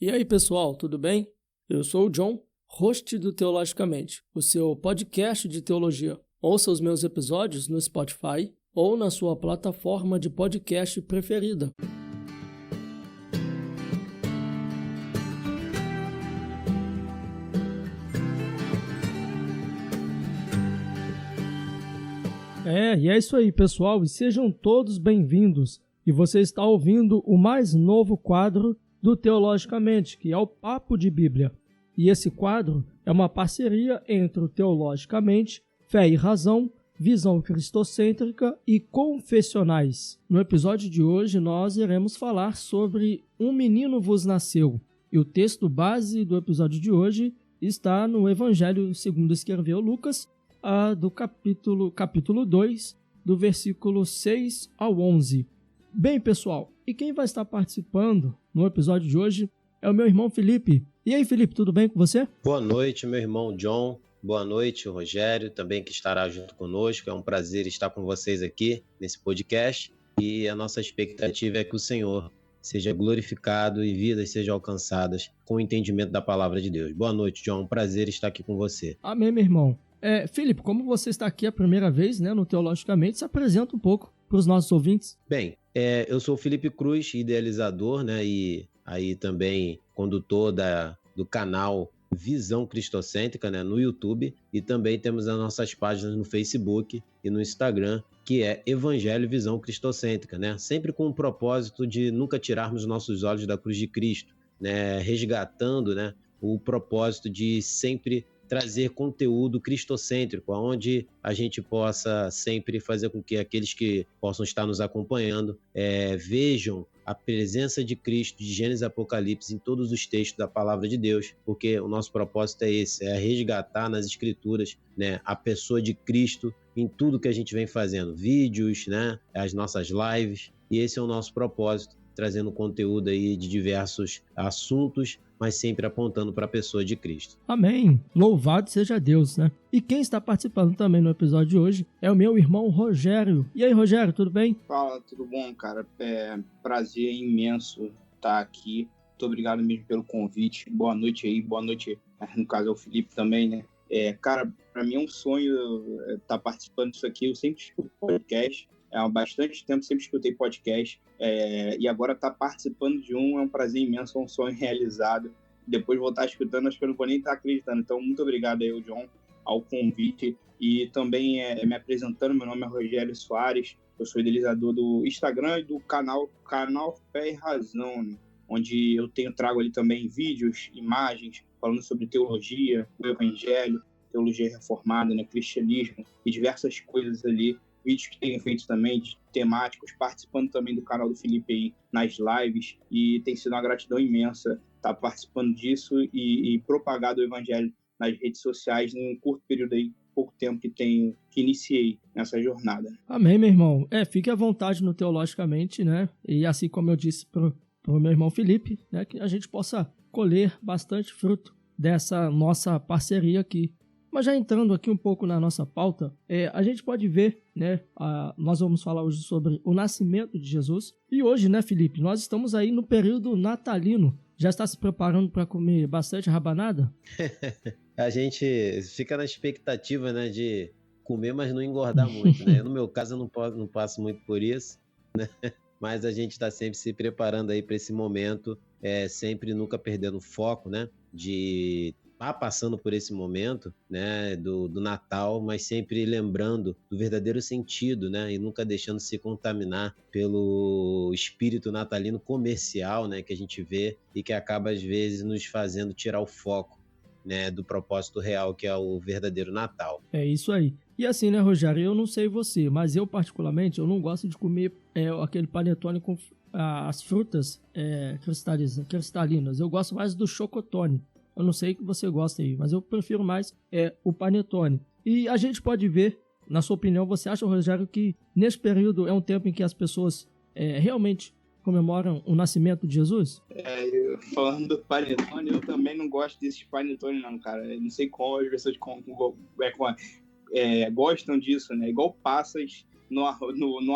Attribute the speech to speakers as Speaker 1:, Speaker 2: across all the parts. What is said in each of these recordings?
Speaker 1: E aí, pessoal, tudo bem? Eu sou o John, host do Teologicamente, o seu podcast de teologia. Ouça os meus episódios no Spotify ou na sua plataforma de podcast preferida. E é isso aí, pessoal, e sejam todos bem-vindos. E você está ouvindo o mais novo quadro do Teologicamente, que é o Papo de Bíblia. E esse quadro é uma parceria entre o Teologicamente, Fé e Razão, Visão Cristocêntrica e Confessionais. No episódio de hoje, nós iremos falar sobre Um Menino Vos Nasceu. E o texto base do episódio de hoje está no Evangelho segundo escreveu Lucas, do capítulo 2, do versículo 6 ao 11. Bem, pessoal, e quem vai estar participando no episódio de hoje é o meu irmão Felipe. E aí, Felipe, tudo bem com você?
Speaker 2: Boa noite, meu irmão John. Boa noite, Rogério, também que estará junto conosco. É um prazer estar com vocês aqui nesse podcast. E a nossa expectativa é que o Senhor seja glorificado e vidas sejam alcançadas com o entendimento da palavra de Deus. Boa noite, John. Um prazer estar aqui com você.
Speaker 1: Amém, meu irmão. Felipe, como você está aqui a primeira vez, no Teologicamente, se apresenta um pouco para os nossos ouvintes.
Speaker 2: Bem, eu sou o Felipe Cruz, idealizador, e aí também condutor do canal Visão Cristocêntrica, no YouTube, e também temos as nossas páginas no Facebook e no Instagram, que é Evangelho Visão Cristocêntrica, sempre com o propósito de nunca tirarmos nossos olhos da cruz de Cristo, resgatando, o propósito de sempre trazer conteúdo cristocêntrico, onde a gente possa sempre fazer com que aqueles que possam estar nos acompanhando vejam a presença de Cristo, de Gênesis e Apocalipse, em todos os textos da Palavra de Deus, porque o nosso propósito é esse, é resgatar nas Escrituras a pessoa de Cristo em tudo que a gente vem fazendo, vídeos, as nossas lives, e esse é o nosso propósito, trazendo conteúdo aí de diversos assuntos, mas sempre apontando para a pessoa de Cristo.
Speaker 1: Amém! Louvado seja Deus, E quem está participando também no episódio de hoje é o meu irmão Rogério. E aí, Rogério, tudo bem?
Speaker 3: Fala, tudo bom, cara? Prazer imenso estar aqui. Muito obrigado mesmo pelo convite. Boa noite aí, no caso é o Felipe também, Cara, para mim é um sonho estar participando disso aqui. Eu sempre escuto podcast. Há bastante tempo sempre escutei podcast, e agora estar participando de é um prazer imenso, é um sonho realizado. Depois vou estar escutando, acho que eu não vou nem estar acreditando. Então, muito obrigado aí, John, ao convite. E também me apresentando, meu nome é Rogério Soares, eu sou idealizador do Instagram e do canal Fé e Razão, onde eu trago ali também vídeos, imagens, falando sobre teologia, o evangelho, teologia reformada, cristianismo e diversas coisas ali. Vídeos que tenho feito também, de temáticos, participando também do canal do Felipe aí nas lives, e tem sido uma gratidão imensa estar participando disso e propagado o evangelho nas redes sociais num curto período aí, pouco tempo que iniciei nessa jornada.
Speaker 1: Amém, meu irmão. Fique à vontade no Teologicamente, E assim como eu disse pro meu irmão Felipe, que a gente possa colher bastante fruto dessa nossa parceria aqui. Mas já entrando aqui um pouco na nossa pauta, a gente pode ver, nós vamos falar hoje sobre o nascimento de Jesus. E hoje, Felipe, nós estamos aí no período natalino. Já está se preparando para comer bastante rabanada?
Speaker 2: A gente fica na expectativa, de comer, mas não engordar muito, No meu caso, eu não passo muito por isso, Mas a gente está sempre se preparando aí para esse momento, sempre nunca perdendo o foco, de passando por esse momento, do Natal, mas sempre lembrando do verdadeiro sentido, e nunca deixando se contaminar pelo espírito natalino comercial, que a gente vê e que acaba às vezes nos fazendo tirar o foco, do propósito real, que é o verdadeiro Natal.
Speaker 1: É isso aí. E assim, Rogério, eu não sei você, mas eu particularmente, eu não gosto de comer aquele panetone com as frutas cristalinas. Eu gosto mais do chocotone. Eu não sei o que você gosta aí, mas eu prefiro mais o panetone. E a gente pode ver, na sua opinião, você acha, Rogério, que nesse período é um tempo em que as pessoas realmente comemoram o nascimento de Jesus?
Speaker 3: Falando do panetone, eu também não gosto desses panetone não, cara. Eu não sei como as pessoas gostam disso, igual passas no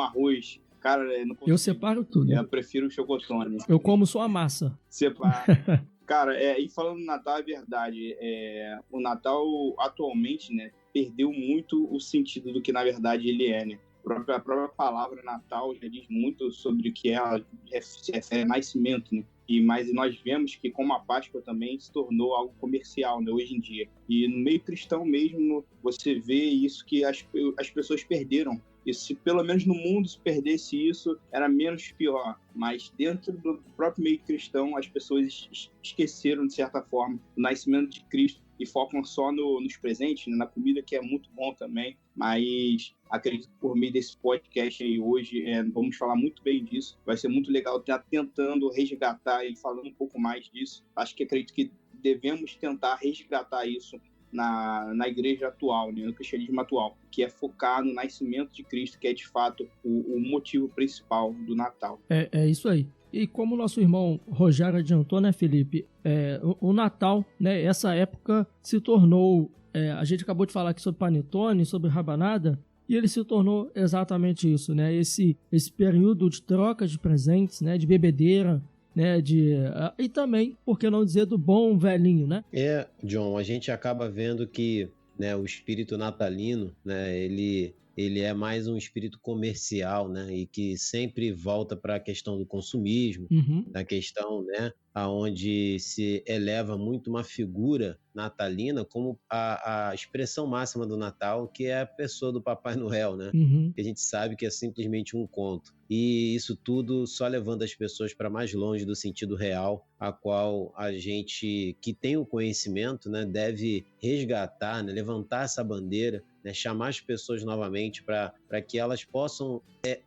Speaker 3: arroz. Cara,
Speaker 1: eu separo tudo.
Speaker 3: Eu prefiro o chocotone.
Speaker 1: Eu como só a massa.
Speaker 3: Separa. Cara, e falando do Natal, é verdade. O Natal, atualmente, né, perdeu muito o sentido do que, na verdade, ele é, né? A própria palavra Natal já diz muito sobre o que ela se refere a nascimento, né? Mas nós vemos que, como a Páscoa também se tornou algo comercial, né, hoje em dia. E no meio cristão mesmo, você vê isso que as pessoas perderam. E se pelo menos no mundo se perdesse isso, era menos pior. Mas dentro do próprio meio cristão, as pessoas esqueceram, de certa forma, o nascimento de Cristo e focam só nos presentes, né, na comida, que é muito bom também. Mas acredito que por meio desse podcast aí hoje, vamos falar muito bem disso. Vai ser muito legal estar tentando resgatar e falando um pouco mais disso. Acredito que devemos tentar resgatar isso na igreja atual, né, no cristianismo atual, que é focar no nascimento de Cristo, que é de fato o motivo principal do Natal.
Speaker 1: É isso aí. E como o nosso irmão Rogério adiantou, né, Felipe, o Natal, né, essa época se tornou, a gente acabou de falar aqui sobre panetone, sobre rabanada, e ele se tornou exatamente isso, né, esse período de troca de presentes, né, de bebedeira, né, e também, por que não dizer, do bom velhinho, né?
Speaker 2: John, a gente acaba vendo que, né, o espírito natalino, né, ele é mais um espírito comercial, né, e que sempre volta para a questão do consumismo, da questão, né, aonde se eleva muito uma figura natalina como a expressão máxima do Natal, que é a pessoa do Papai Noel, né? Que a gente sabe que é simplesmente um conto. E isso tudo só levando as pessoas para mais longe do sentido real, a qual a gente, que tem o conhecimento, né, deve resgatar, né, levantar essa bandeira, né, chamar as pessoas novamente para que elas possam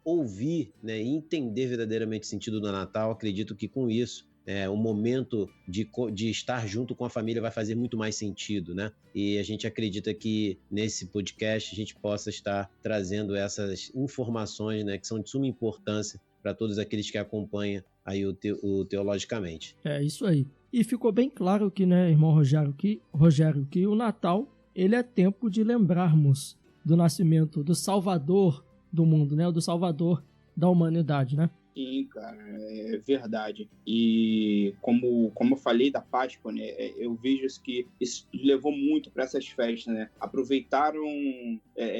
Speaker 2: ouvir, né, e entender verdadeiramente o sentido do Natal. Acredito que com isso o momento de estar junto com a família vai fazer muito mais sentido, né? E a gente acredita que nesse podcast a gente possa estar trazendo essas informações, né, que são de suma importância para todos aqueles que acompanham aí o Teologicamente.
Speaker 1: É isso aí. E ficou bem claro que, né, irmão Rogério, que o Natal, ele é tempo de lembrarmos do nascimento do Salvador do mundo, né? Do Salvador da humanidade, né?
Speaker 3: Sim, cara, é verdade. E como eu falei da Páscoa, né, eu vejo que isso levou muito para essas festas, né? Aproveitaram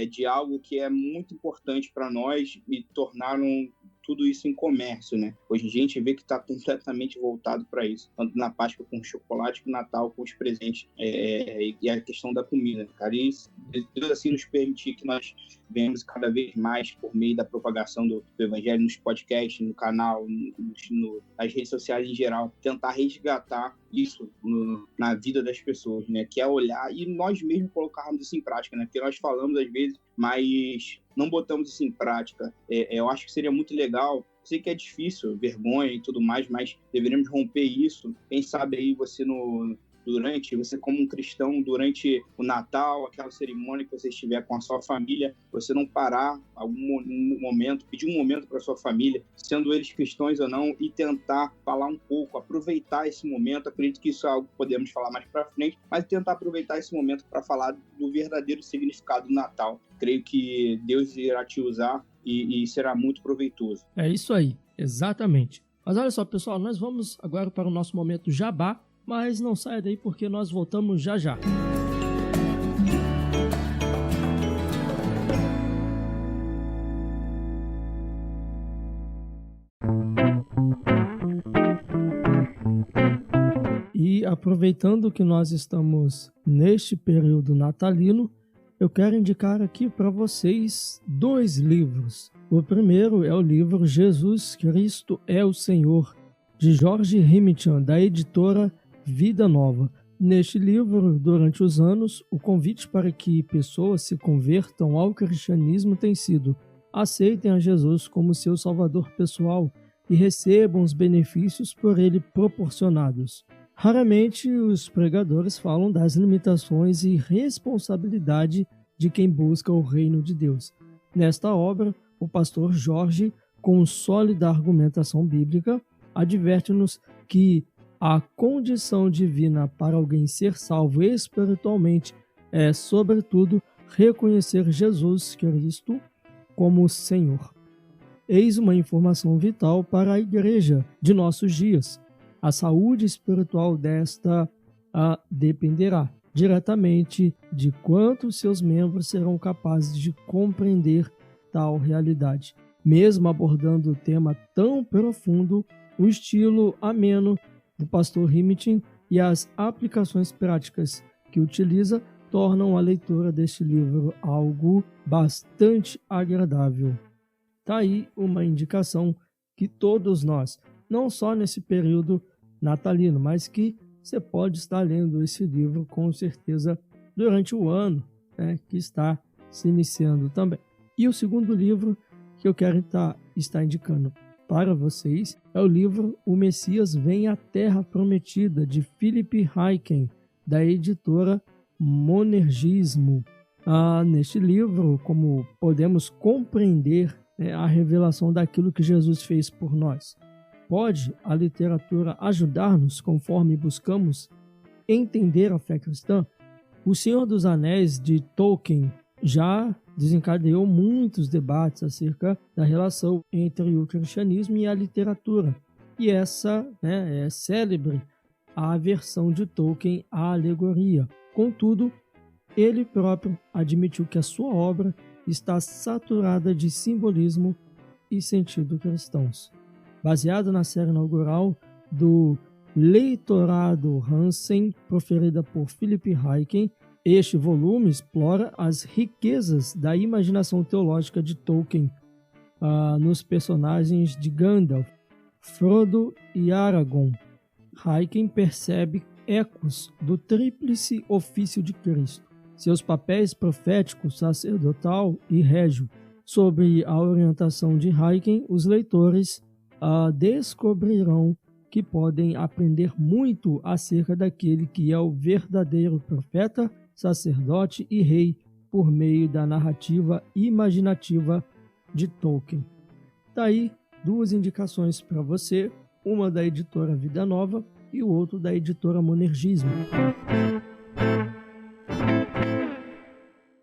Speaker 3: de algo que é muito importante para nós e tornaram tudo isso em comércio, né? Hoje a gente vê que está completamente voltado para isso, tanto na Páscoa com o chocolate, com o Natal com os presentes e a questão da comida, cara. E Deus assim nos permitir que nós venhamos cada vez mais por meio da propagação do Evangelho nos podcasts, no canal, nas redes sociais em geral, tentar resgatar isso na vida das pessoas, né? Que é olhar e nós mesmos colocarmos isso em prática, né? Porque nós falamos às vezes, mas não botamos isso em prática. Eu acho que seria muito legal. Sei que é difícil, vergonha e tudo mais, mas deveríamos romper isso. Quem sabe aí você como um cristão, durante o Natal, aquela cerimônia que você estiver com a sua família, você não parar algum momento, pedir um momento para sua família, sendo eles cristãos ou não, e tentar falar um pouco, aproveitar esse momento. Acredito que isso é algo que podemos falar mais para frente, mas tentar aproveitar esse momento para falar do verdadeiro significado do Natal. Creio que Deus irá te usar e será muito proveitoso.
Speaker 1: É isso aí, exatamente. Mas olha só, pessoal, nós vamos agora para o nosso momento jabá, mas não saia daí porque nós voltamos já já. E aproveitando que nós estamos neste período natalino, eu quero indicar aqui para vocês 2 livros. O primeiro é o livro Jesus Cristo é o Senhor, de Jorge Himichan, da editora Vida Nova. Neste livro, durante os anos, o convite para que pessoas se convertam ao cristianismo tem sido: aceitem a Jesus como seu salvador pessoal e recebam os benefícios por ele proporcionados. Raramente os pregadores falam das limitações e responsabilidade de quem busca o reino de Deus. Nesta obra, o pastor Jorge, com sólida argumentação bíblica, adverte-nos que a condição divina para alguém ser salvo espiritualmente é, sobretudo, reconhecer Jesus Cristo como Senhor. Eis uma informação vital para a igreja de nossos dias. a saúde espiritual desta dependerá diretamente de quanto seus membros serão capazes de compreender tal realidade. Mesmo abordando o tema tão profundo, o estilo ameno do pastor Himmelchen e as aplicações práticas que utiliza tornam a leitura deste livro algo bastante agradável. Tá aí uma indicação que todos nós, não só nesse período natalino, mas que você pode estar lendo esse livro com certeza durante o ano, né, que está se iniciando também. E o segundo livro que eu quero estar indicando para vocês é o livro O Messias Vem à Terra Prometida, de Philip Ryken, da editora Monergismo. Neste livro, como podemos compreender a revelação daquilo que Jesus fez por nós? Pode a literatura ajudar-nos conforme buscamos entender a fé cristã? O Senhor dos Anéis, de Tolkien, já desencadeou muitos debates acerca da relação entre o cristianismo e a literatura. E essa é célebre a aversão de Tolkien à alegoria. Contudo, ele próprio admitiu que a sua obra está saturada de simbolismo e sentido cristãos. Baseado na série inaugural do Leitorado Hansen, proferida por Philip Ryken, este volume explora as riquezas da imaginação teológica de Tolkien nos personagens de Gandalf, Frodo e Aragorn. Ryken percebe ecos do tríplice ofício de Cristo, seus papéis profético, sacerdotal e régio. Sob a orientação de Ryken, os leitores descobrirão que podem aprender muito acerca daquele que é o verdadeiro profeta, sacerdote e rei por meio da narrativa imaginativa de Tolkien. Daí, duas indicações para você, uma da editora Vida Nova e o outro da editora Monergismo.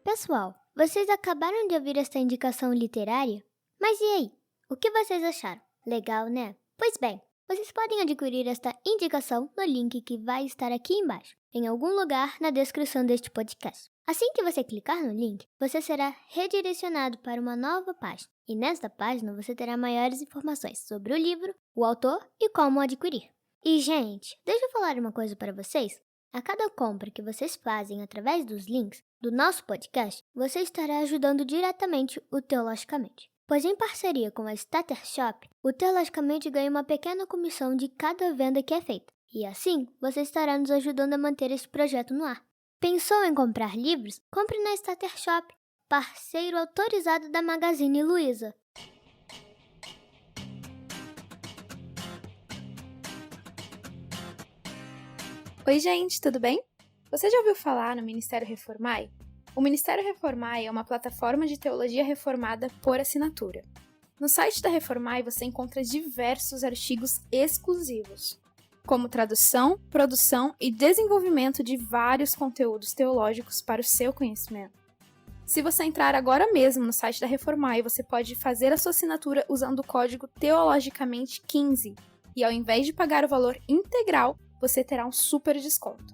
Speaker 4: Pessoal, vocês acabaram de ouvir esta indicação literária? Mas e aí? O que vocês acharam? Legal, né? Pois bem, vocês podem adquirir esta indicação no link que vai estar aqui embaixo, em algum lugar na descrição deste podcast. Assim que você clicar no link, você será redirecionado para uma nova página. E nesta página você terá maiores informações sobre o livro, o autor e como adquirir. E, gente, deixa eu falar uma coisa para vocês. A cada compra que vocês fazem através dos links do nosso podcast, você estará ajudando diretamente o Teologicamente. Pois em parceria com a Starter Shop, o Teologicamente ganha uma pequena comissão de cada venda que é feita. E assim, você estará nos ajudando a manter este projeto no ar. Pensou em comprar livros? Compre na Starter Shop, parceiro autorizado da Magazine Luiza.
Speaker 5: Oi gente, tudo bem? Você já ouviu falar no Ministério Reformai? O Ministério Reformai é uma plataforma de teologia reformada por assinatura. No site da Reformai você encontra diversos artigos exclusivos, como tradução, produção e desenvolvimento de vários conteúdos teológicos para o seu conhecimento. Se você entrar agora mesmo no site da Reformai, você pode fazer a sua assinatura usando o código Teologicamente15 e ao invés de pagar o valor integral, você terá um super desconto.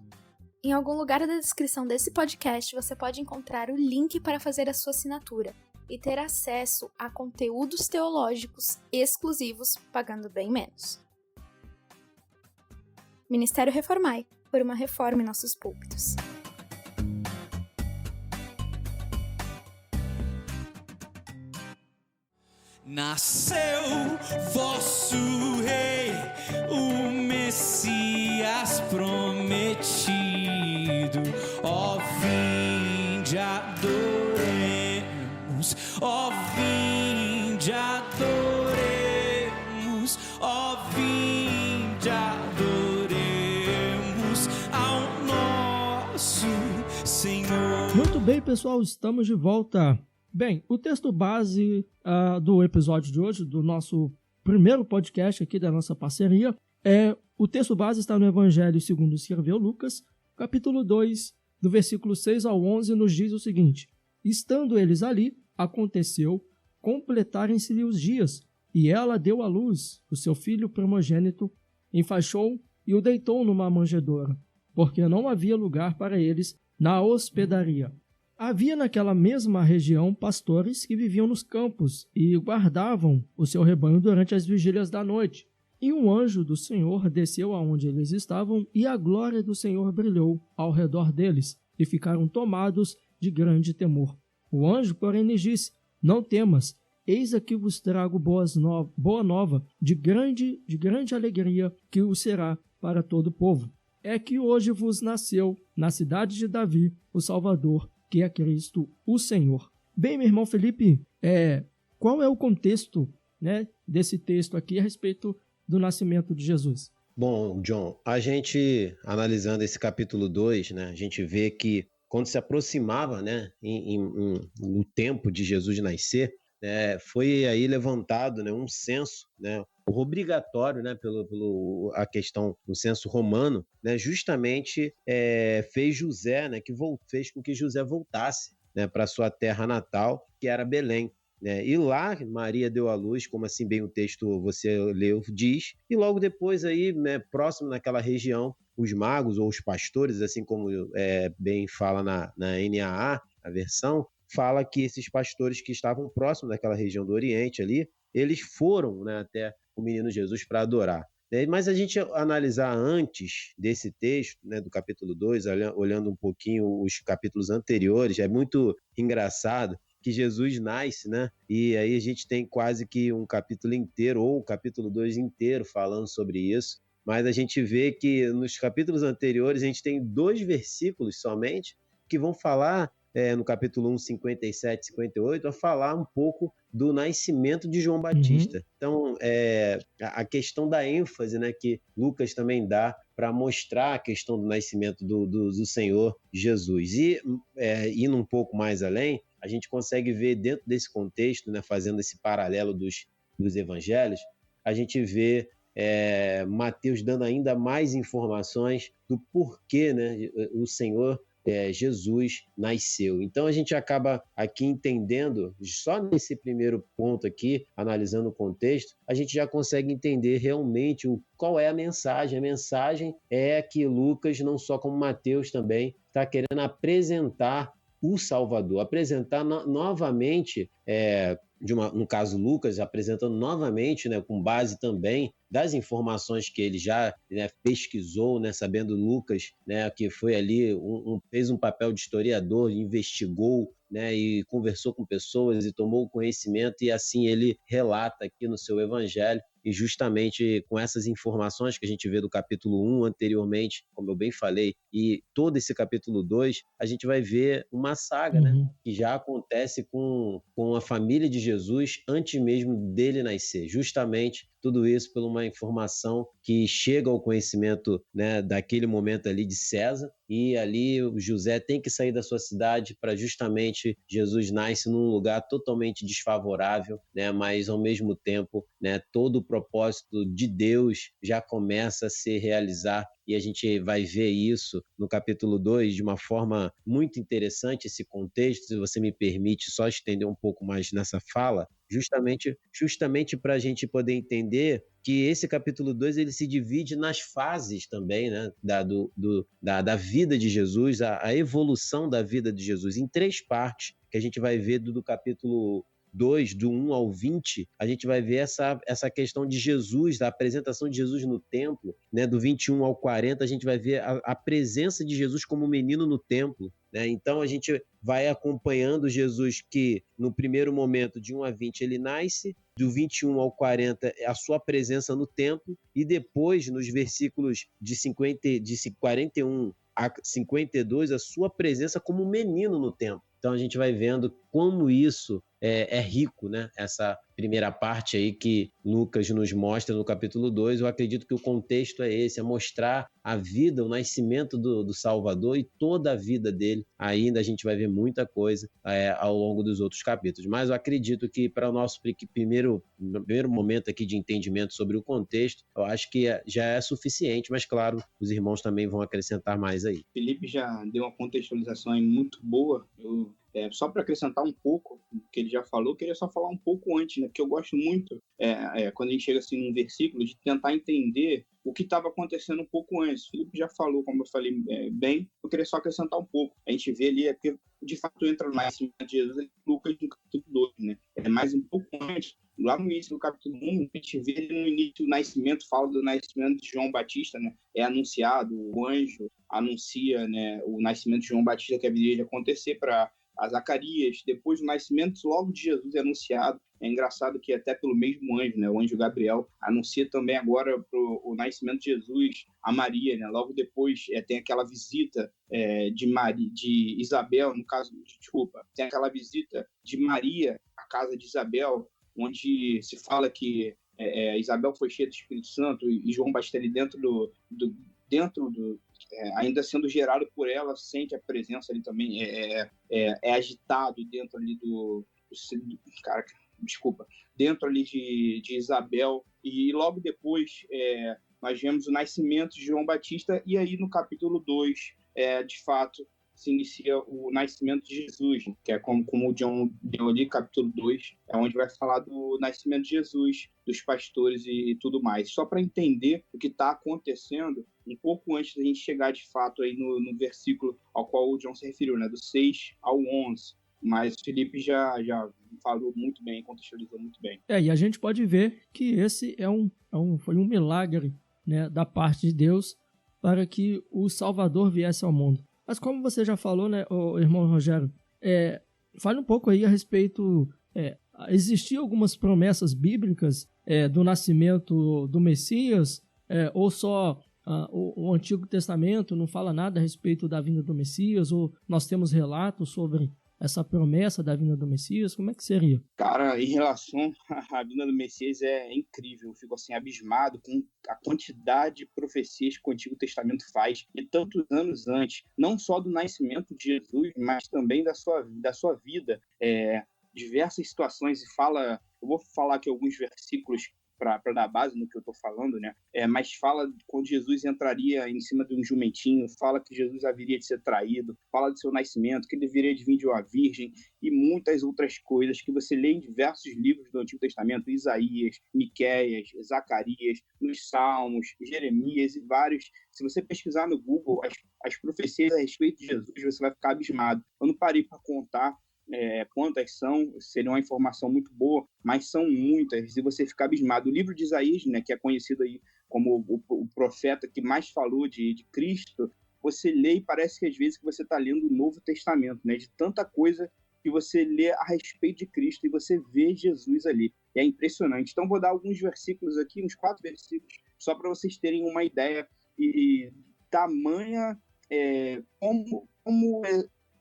Speaker 5: Em algum lugar da descrição desse podcast, você pode encontrar o link para fazer a sua assinatura e ter acesso a conteúdos teológicos exclusivos, pagando bem menos. Ministério Reformai, por uma reforma em nossos púlpitos.
Speaker 6: Nasceu vosso rei, o Messias prometido. Ó, vinde adoremos, ó, vinde adoremos, ó, vinde adoremos ao nosso Senhor.
Speaker 1: Muito bem, pessoal, estamos de volta. Bem, o texto base do episódio de hoje, do nosso primeiro podcast aqui da nossa parceria, o texto base está no Evangelho segundo escreveu Lucas, capítulo 2, do versículo 6 ao 11, nos diz o seguinte: Estando eles ali, aconteceu completarem-se-lhe os dias, e ela deu à luz o seu filho primogênito, enfaixou e o deitou numa manjedoura, porque não havia lugar para eles na hospedaria. Havia naquela mesma região pastores que viviam nos campos e guardavam o seu rebanho durante as vigílias da noite. E um anjo do Senhor desceu aonde eles estavam, e a glória do Senhor brilhou ao redor deles, e ficaram tomados de grande temor. O anjo, porém, lhes disse: Não temas, eis aqui vos trago boa nova de grande alegria, que o será para todo o povo. É que hoje vos nasceu, na cidade de Davi, o Salvador, que é Cristo, o Senhor. Bem, meu irmão Felipe, qual é o contexto, né, desse texto aqui a respeito do nascimento de Jesus?
Speaker 2: Bom, John, a gente analisando esse capítulo 2, né, a gente vê que quando se aproximava, né, no tempo de Jesus nascer, foi aí levantado, né, um censo, né, obrigatório, né, a questão do censo romano, né, justamente fez José, né, fez com que José voltasse, né, para sua terra natal, que era Belém. E lá Maria deu à luz, como assim bem o texto você leu diz, e logo depois aí, né, próximo naquela região, os magos ou os pastores, assim como bem fala na NAA, a versão, fala que esses pastores que estavam próximos daquela região do Oriente ali, eles foram, né, até o menino Jesus para adorar. Mas a gente analisar antes desse texto, né, do capítulo 2, olhando um pouquinho os capítulos anteriores, é muito engraçado que Jesus nasce, né? E aí a gente tem quase que um capítulo inteiro, ou o capítulo 2 inteiro falando sobre isso, mas a gente vê que nos capítulos anteriores a gente tem 2 versículos somente que vão falar, no capítulo 1, 57, 58, a falar um pouco do nascimento de João Batista. Então, a questão da ênfase, né, que Lucas também dá para mostrar a questão do nascimento do Senhor Jesus. E indo um pouco mais além, a gente consegue ver dentro desse contexto, né, fazendo esse paralelo dos evangelhos, a gente vê Mateus dando ainda mais informações do porquê, né, o Senhor Jesus nasceu. Então a gente acaba aqui entendendo, só nesse primeiro ponto aqui, analisando o contexto, a gente já consegue entender realmente qual é a mensagem. A mensagem é que Lucas, não só como Mateus também, está querendo apresentar o Salvador, apresentar novamente, no caso Lucas, apresentando novamente, né, com base também das informações que ele já, né, pesquisou, né, sabendo Lucas, né, que foi ali, fez um papel de historiador, investigou, né, e conversou com pessoas e tomou conhecimento, e assim ele relata aqui no seu evangelho. E justamente com essas informações que a gente vê do capítulo 1 anteriormente, como eu bem falei, e todo esse capítulo 2, a gente vai ver uma saga, né, que já acontece com a família de Jesus antes mesmo dele nascer. Justamente tudo isso por uma informação que chega ao conhecimento, né, daquele momento ali de César, e ali o José tem que sair da sua cidade para justamente Jesus nasce num lugar totalmente desfavorável, né, mas ao mesmo tempo, né, todo o propósito de Deus já começa a se realizar. E a gente vai ver isso no capítulo 2 de uma forma muito interessante, esse contexto, se você me permite só estender um pouco mais nessa fala, justamente para a gente poder entender que esse capítulo 2 ele se divide nas fases também, né, da vida de Jesus, a evolução da vida de Jesus, em 3 partes, que a gente vai ver do capítulo 2, do 1 ao 20, a gente vai ver essa questão de Jesus, da apresentação de Jesus no templo, né? Do 21 ao 40, a gente vai ver a presença de Jesus como menino no templo, né? Então a gente vai acompanhando Jesus que, no primeiro momento, de 1 a 20, ele nasce, do 21 ao 40, a sua presença no templo, e depois, nos versículos de 41 a 52, a sua presença como menino no templo. Então a gente vai vendo como isso é rico, né? Essa primeira parte aí que Lucas nos mostra no capítulo 2, eu acredito que o contexto é esse, é mostrar a vida, o nascimento do Salvador e toda a vida dele. Ainda a gente vai ver muita coisa ao longo dos outros capítulos, mas eu acredito que para o nosso primeiro momento aqui de entendimento sobre o contexto, eu acho que já é suficiente, mas claro, os irmãos também vão acrescentar mais aí.
Speaker 3: Felipe já deu uma contextualização aí muito boa. Só para acrescentar um pouco do que ele já falou, eu queria só falar um pouco antes, né? que eu gosto muito, quando a gente chega assim num versículo, de tentar entender o que estava acontecendo um pouco antes. O Felipe já falou, como eu falei bem, eu queria só acrescentar um pouco. A gente vê ali, porque de fato entra no nascimento de Jesus em Lucas no capítulo 2, né? Mais um pouco antes, lá no início do capítulo 1, a gente vê no início do nascimento, fala do nascimento de João Batista, né? É anunciado, o anjo anuncia, né, o nascimento de João Batista que haveria de acontecer para Zacarias. Depois do nascimento logo de Jesus é anunciado. É engraçado que até pelo mesmo anjo, né, o anjo Gabriel, anuncia também agora o nascimento de Jesus a Maria, né? Logo depois tem aquela visita de Isabel, no caso, desculpa, tem aquela visita de Maria à casa de Isabel, onde se fala que Isabel foi cheia do Espírito Santo e João Batista ali ainda sendo gerado por ela, sente a presença ali também, é agitado dentro ali dentro ali de Isabel, e logo depois nós vemos o nascimento de João Batista, e aí no capítulo 2, de fato, se inicia o nascimento de Jesus, que é como o John deu ali, capítulo 2, é onde vai falar do nascimento de Jesus, dos pastores e tudo mais. Só para entender o que está acontecendo, um pouco antes da gente chegar, de fato, aí no versículo ao qual o John se referiu, né, do 6 ao 11. Mas o Felipe já falou muito bem, contextualizou muito bem.
Speaker 1: E a gente pode ver que esse foi um milagre, né, da parte de Deus para que o Salvador viesse ao mundo. Mas como você já falou, né, irmão Rogério, fale um pouco aí a respeito, existiam algumas promessas bíblicas do nascimento do Messias, ou só o Antigo Testamento não fala nada a respeito da vinda do Messias, ou nós temos relatos sobre essa promessa da vinda do Messias? Como é que seria?
Speaker 3: Cara, em relação à vinda do Messias, é incrível. Eu fico assim abismado com a quantidade de profecias que o Antigo Testamento faz, e tantos anos antes, não só do nascimento de Jesus, mas também da sua vida. Diversas situações, eu vou falar aqui alguns versículos para dar base no que eu estou falando, né? Mas fala quando Jesus entraria em cima de um jumentinho, fala que Jesus haveria de ser traído, fala do seu nascimento, que ele viria de vir de uma virgem, e muitas outras coisas que você lê em diversos livros do Antigo Testamento, Isaías, Miqueias, Zacarias, nos Salmos, Jeremias e vários. Se você pesquisar no Google as profecias a respeito de Jesus, você vai ficar abismado. Eu não parei para contar quantas são, seria uma informação muito boa, mas são muitas, e você fica abismado. O livro de Isaías, né, que é conhecido aí como o profeta que mais falou de Cristo, você lê e parece que às vezes que você está lendo o Novo Testamento, né, de tanta coisa que você lê a respeito de Cristo e você vê Jesus ali. E é impressionante. Então vou dar alguns versículos aqui, uns 4 versículos, só para vocês terem uma ideia e tamanha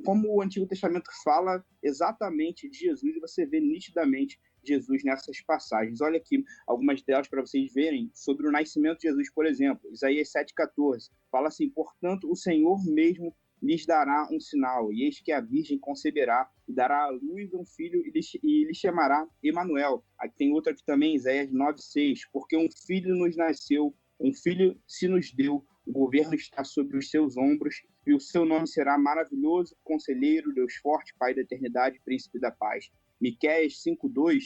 Speaker 3: como o Antigo Testamento fala exatamente de Jesus, e você vê nitidamente Jesus nessas passagens. Olha aqui algumas delas para vocês verem sobre o nascimento de Jesus, por exemplo. Isaías 7,14 fala assim: portanto, o Senhor mesmo lhes dará um sinal, e eis que a virgem conceberá e dará à luz um filho e lhe chamará Emanuel. Aqui tem outra aqui também, Isaías 9,6, porque um filho nos nasceu, um filho se nos deu, o governo está sobre os seus ombros, e o seu nome será maravilhoso, conselheiro, Deus forte, Pai da eternidade, príncipe da paz. Miqueias 5,2,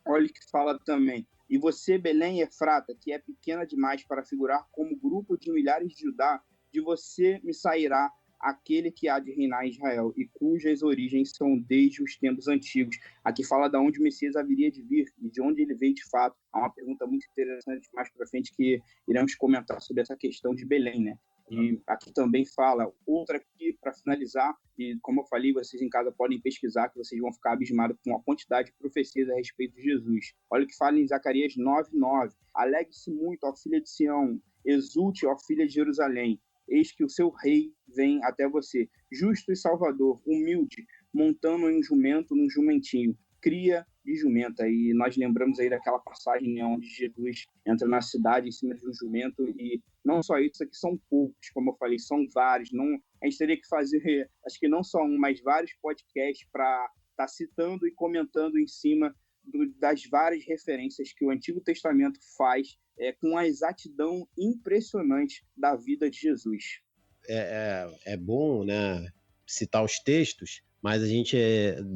Speaker 3: olha o que fala também: e você, Belém Efrata, que é pequena demais para figurar como grupo de milhares de Judá, de você me sairá aquele que há de reinar em Israel, e cujas origens são desde os tempos antigos. Aqui fala de onde o Messias haveria de vir, e de onde ele veio de fato. Há uma pergunta muito interessante mais para frente que iremos comentar sobre essa questão de Belém, né? E aqui também fala, outra aqui para finalizar, e como eu falei, vocês em casa podem pesquisar, que vocês vão ficar abismados com a quantidade de profecias a respeito de Jesus. Olha o que fala em Zacarias 9,9. Alegre-se muito, ó filha de Sião, exulte, ó filha de Jerusalém, eis que o seu rei vem até você, justo e salvador, humilde, montando em um jumento, num jumentinho, cria de jumenta. E nós lembramos aí daquela passagem, né, onde Jesus entra na cidade em cima de um jumento, e não só isso, aqui são poucos, como eu falei, são vários. A gente teria que fazer, acho que não só um, mas vários podcasts para estar citando e comentando em cima das várias referências que o Antigo Testamento faz com a exatidão impressionante da vida de Jesus.
Speaker 2: É bom, né, citar os textos, mas a gente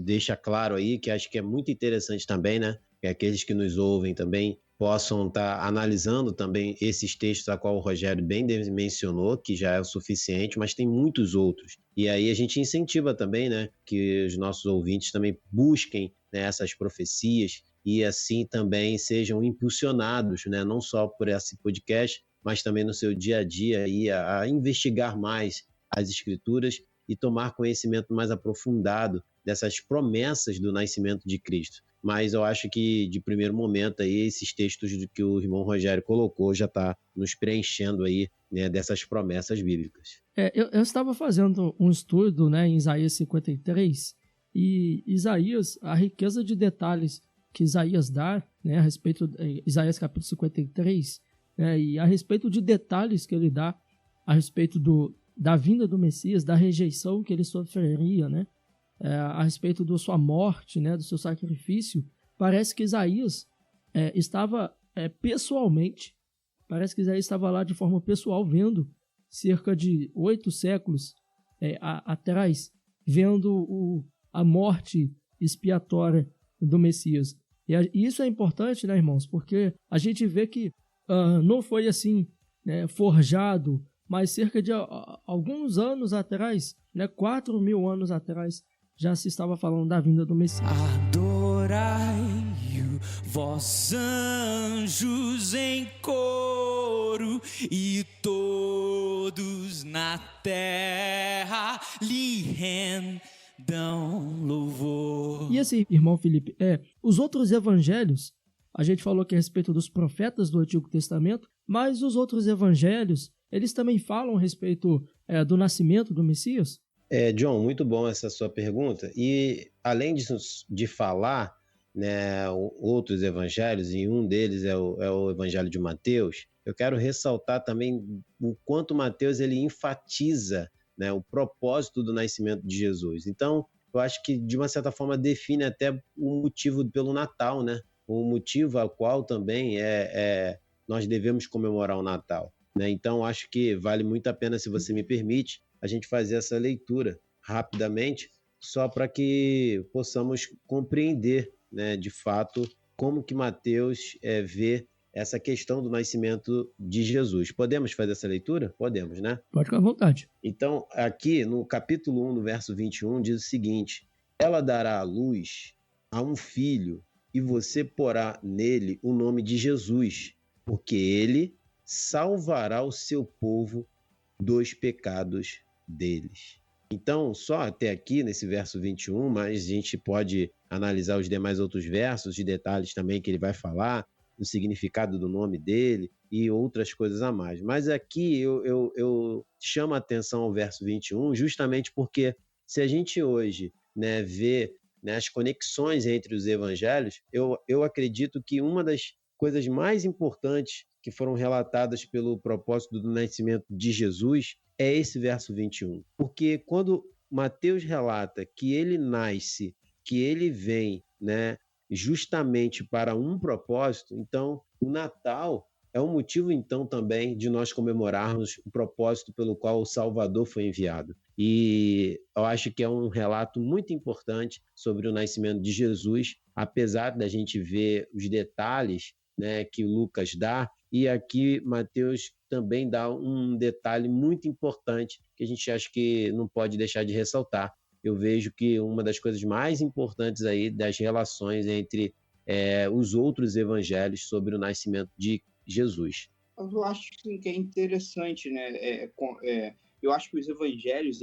Speaker 2: deixa claro aí que acho que é muito interessante também, né, que aqueles que nos ouvem também possam estar analisando também esses textos a qual o Rogério bem mencionou, que já é o suficiente, mas tem muitos outros. E aí a gente incentiva também, né, que os nossos ouvintes também busquem, né, essas profecias e assim também sejam impulsionados, né, não só por esse podcast, mas também no seu dia a dia aí, a investigar mais as Escrituras e tomar conhecimento mais aprofundado dessas promessas do nascimento de Cristo. Mas eu acho que, de primeiro momento, aí, esses textos que o irmão Rogério colocou já está nos preenchendo aí, né, dessas promessas bíblicas.
Speaker 1: Eu estava fazendo um estudo, né, em Isaías 53, e Isaías, a riqueza de detalhes que Isaías dá, né, a respeito de Isaías capítulo 53, né, e a respeito de detalhes que ele dá a respeito da vinda do Messias, da rejeição que ele sofreria, né, a respeito da sua morte, né, do seu sacrifício, parece que Isaías estava pessoalmente, parece que Isaías estava lá de forma pessoal, vendo cerca de 8 séculos atrás, vendo a morte expiatória do Messias. E isso é importante, né, irmãos, porque a gente vê que não foi assim, né, forjado, mas cerca de alguns anos atrás, né, 4.000 anos atrás, já se estava falando da vinda do Messias.
Speaker 6: Adorai-o, vós anjos em coro, e todos na terra lhe rendam louvor.
Speaker 1: E assim, irmão Felipe, os outros evangelhos, a gente falou que a respeito dos profetas do Antigo Testamento, mas os outros evangelhos, eles também falam a respeito do nascimento do Messias?
Speaker 2: John, muito bom essa sua pergunta. E além de falar, né, outros evangelhos, e um deles é o Evangelho de Mateus, eu quero ressaltar também o quanto Mateus ele enfatiza, né, o propósito do nascimento de Jesus. Então, eu acho que de uma certa forma define até o motivo pelo Natal, né? O motivo ao qual também nós devemos comemorar o Natal, né? Então, acho que vale muito a pena, se você me permite, a gente fazer essa leitura rapidamente, só para que possamos compreender, né, de fato, como que Mateus vê essa questão do nascimento de Jesus. Podemos fazer essa leitura? Podemos, né?
Speaker 1: Pode ficar à vontade.
Speaker 2: Então, aqui no capítulo 1, no verso 21, diz o seguinte: ela dará à luz a um filho, e você porá nele o nome de Jesus, porque ele salvará o seu povo dos pecados deles. Então, só até aqui nesse verso 21, mas a gente pode analisar os demais outros versos, de detalhes também que ele vai falar, do significado do nome dele e outras coisas a mais. Mas aqui eu chamo a atenção ao verso 21 justamente porque se a gente hoje, né, vê, né, as conexões entre os evangelhos, eu acredito que uma das coisas mais importantes que foram relatadas pelo propósito do nascimento de Jesus é esse verso 21. Porque quando Mateus relata que ele nasce, que ele vem, né, justamente para um propósito, então o Natal é um motivo então também de nós comemorarmos o propósito pelo qual o Salvador foi enviado. E eu acho que é um relato muito importante sobre o nascimento de Jesus, apesar da gente ver os detalhes, né, que Lucas dá, e aqui Mateus também dá um detalhe muito importante que a gente acha que não pode deixar de ressaltar. Eu vejo que uma das coisas mais importantes aí das relações entre os outros evangelhos sobre o nascimento de Jesus.
Speaker 3: Eu acho que é interessante, né? Eu acho que os evangelhos,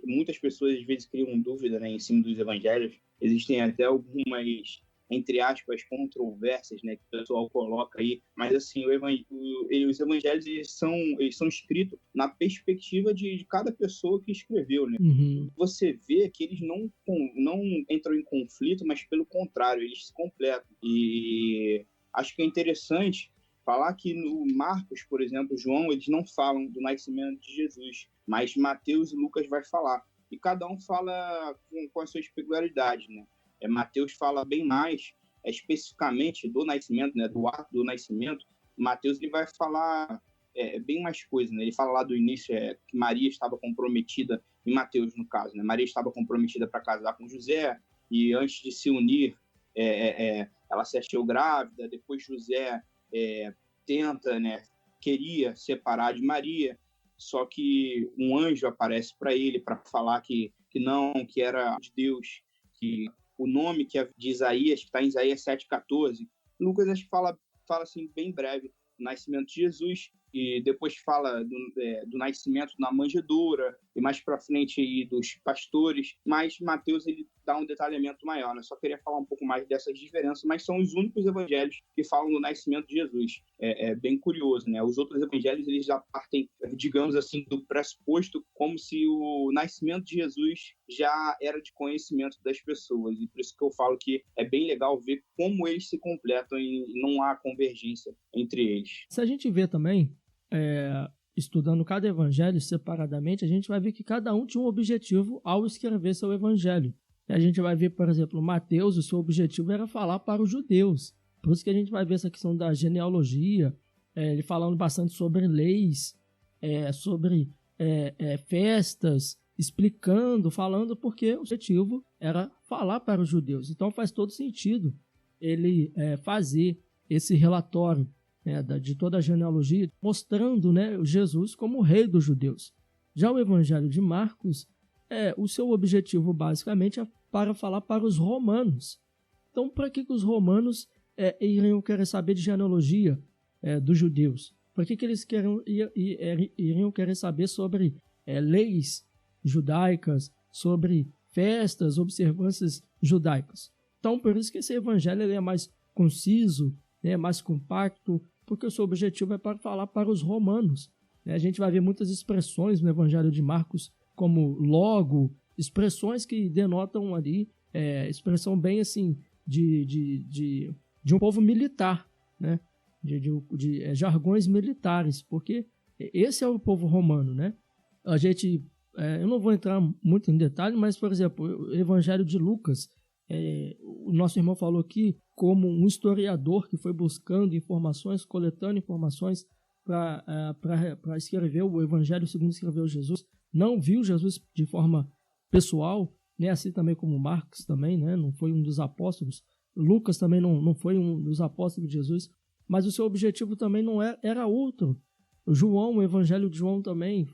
Speaker 3: muitas pessoas às vezes criam dúvida, né, em cima dos evangelhos. Existem até algumas, entre aspas, controvérsias, né, que o pessoal coloca aí, mas assim, os evangelhos eles são escritos na perspectiva de cada pessoa que escreveu, né?
Speaker 1: Uhum.
Speaker 3: Você vê que eles não entram em conflito, mas pelo contrário, eles se completam. E acho que é interessante falar que no Marcos, por exemplo, João, eles não falam do nascimento de Jesus, mas Mateus e Lucas vai falar. E cada um fala com as suas peculiaridades, né? Mateus fala bem mais especificamente do nascimento, né, do ato do nascimento. Mateus ele vai falar bem mais coisas, né? Ele fala lá do início que Maria estava comprometida, em Mateus no caso, né? Maria estava comprometida para casar com José, e antes de se unir ela se achou grávida, depois José tenta, né, queria separar de Maria, só que um anjo aparece para ele para falar que não, que era de Deus, que o nome que é de Isaías, que está em Isaías 7,14, Lucas acho que fala assim bem breve, o nascimento de Jesus, e depois fala do nascimento na manjedoura, e mais para frente aí dos pastores, mas Mateus ele dá um detalhamento maior, né? Só queria falar um pouco mais dessas diferenças, mas são os únicos evangelhos que falam do nascimento de Jesus. É bem curioso, né? Os outros evangelhos eles já partem, digamos assim, do pressuposto como se o nascimento de Jesus já era de conhecimento das pessoas, e por isso que eu falo que é bem legal ver como eles se completam e não há convergência entre eles.
Speaker 1: Se a gente vê também, estudando cada evangelho separadamente, a gente vai ver que cada um tinha um objetivo ao escrever seu evangelho. E a gente vai ver, por exemplo, Mateus, o seu objetivo era falar para os judeus. Por isso que a gente vai ver essa questão da genealogia, ele falando bastante sobre leis, sobre festas, explicando, falando, porque o objetivo era falar para os judeus. Então faz todo sentido ele fazer esse relatório de toda a genealogia, mostrando, né, Jesus como o rei dos judeus. Já o Evangelho de Marcos, o seu objetivo basicamente é para falar para os romanos. Então, para que os romanos iriam querer saber de genealogia dos judeus? Para que eles iriam querer saber sobre leis judaicas, sobre festas, observâncias judaicas? Então, por isso que esse evangelho ele é mais conciso, mais compacto, porque o seu objetivo é para falar para os romanos. A gente vai ver muitas expressões no Evangelho de Marcos, como logo, expressões que denotam ali, expressão bem assim, de um povo militar, né? de jargões militares, porque esse é o povo romano, né? A gente, eu não vou entrar muito em detalhe, mas, por exemplo, o Evangelho de Lucas, o nosso irmão falou aqui como um historiador que foi buscando informações, coletando informações para escrever o Evangelho segundo escreveu Jesus, não viu Jesus de forma pessoal, né? Assim também como Marcos também, né? Não foi um dos apóstolos, Lucas também não foi um dos apóstolos de Jesus, mas o seu objetivo também não era outro. O Evangelho de João também,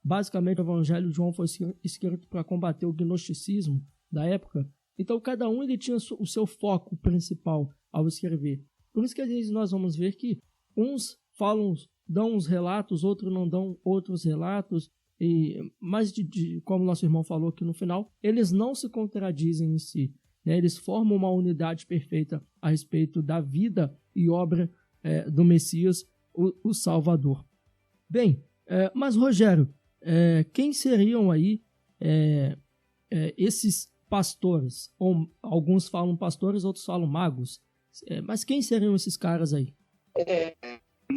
Speaker 1: basicamente o Evangelho de João foi escrito para combater o gnosticismo da época. Então, cada um ele tinha o seu foco principal ao escrever. Por isso que às vezes nós vamos ver que uns dão uns relatos, outros não dão outros relatos, mas como nosso irmão falou aqui no final, eles não se contradizem em si, né? Eles formam uma unidade perfeita a respeito da vida e obra do Messias, o Salvador. Bem, mas Rogério, quem seriam aí esses pastores? Ou alguns falam pastores, outros falam magos. Mas quem seriam esses caras aí?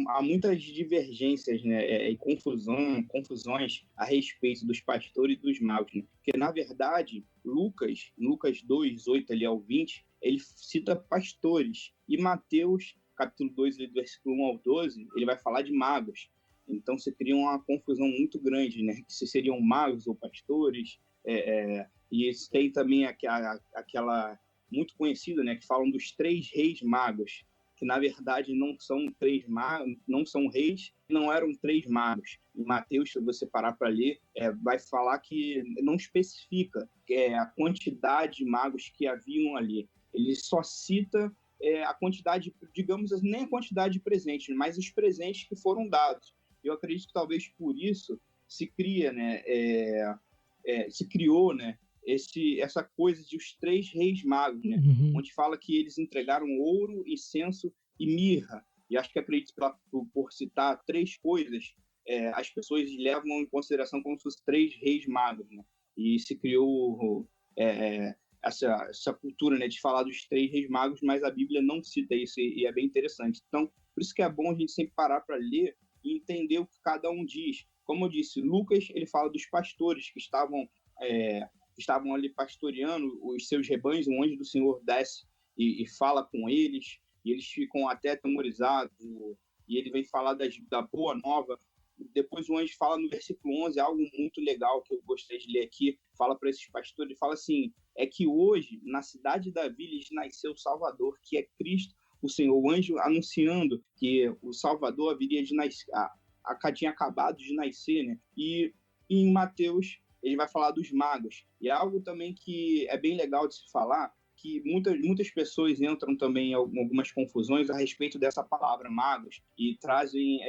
Speaker 3: Há muitas divergências, né, e confusões a respeito dos pastores e dos magos, né? Porque, na verdade, Lucas 2, 8 ali ao 20, ele cita pastores. E Mateus, capítulo 2, versículo 1 ao 12, ele vai falar de magos. Então, se cria uma confusão muito grande, né? Se seriam magos ou pastores. E tem também aquela muito conhecida, né? Que falam dos 3 reis magos, que na verdade não são 3 magos, não são reis, não eram 3 magos. Em Mateus, se você parar para ler, vai falar que não especifica a quantidade de magos que haviam ali. Ele só cita a quantidade, digamos assim, nem a quantidade de presentes, mas os presentes que foram dados. Eu acredito que talvez por isso se cria, né, se criou, né, essa coisa de os 3 reis magos, né? Onde fala que eles entregaram ouro, incenso e mirra. E acho que acredito por citar 3 coisas, as pessoas levam em consideração como se fossem 3 reis magos, né? E se criou essa cultura, né, de falar dos 3 reis magos, mas a Bíblia não cita isso e é bem interessante. Então, por isso que é bom a gente sempre parar para ler e entender o que cada um diz. Como eu disse, Lucas ele fala dos pastores que estavam ali pastoreando os seus rebanhos. O anjo do Senhor desce e fala com eles, e eles ficam até atemorizados, e ele vem falar da boa nova depois o anjo fala no versículo 11, algo muito legal que eu gostaria de ler aqui, fala para esses pastores, fala assim, é que hoje, na cidade de Davi, lhes nasceu o Salvador, que é Cristo, o Senhor. O anjo anunciando que o Salvador haveria de nascer, tinha acabado de nascer, né? E em Mateus, ele vai falar dos magos. E é algo também que é bem legal de se falar, que muitas pessoas entram também em algumas confusões a respeito dessa palavra magos e trazem,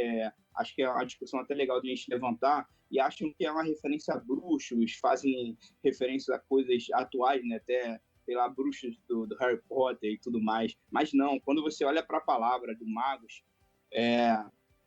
Speaker 3: acho que é uma discussão até legal de a gente levantar, e acham que é uma referência a bruxos, fazem referência a coisas atuais, né? Até, sei lá, bruxos do Harry Potter e tudo mais. Mas não, quando você olha para a palavra do magos,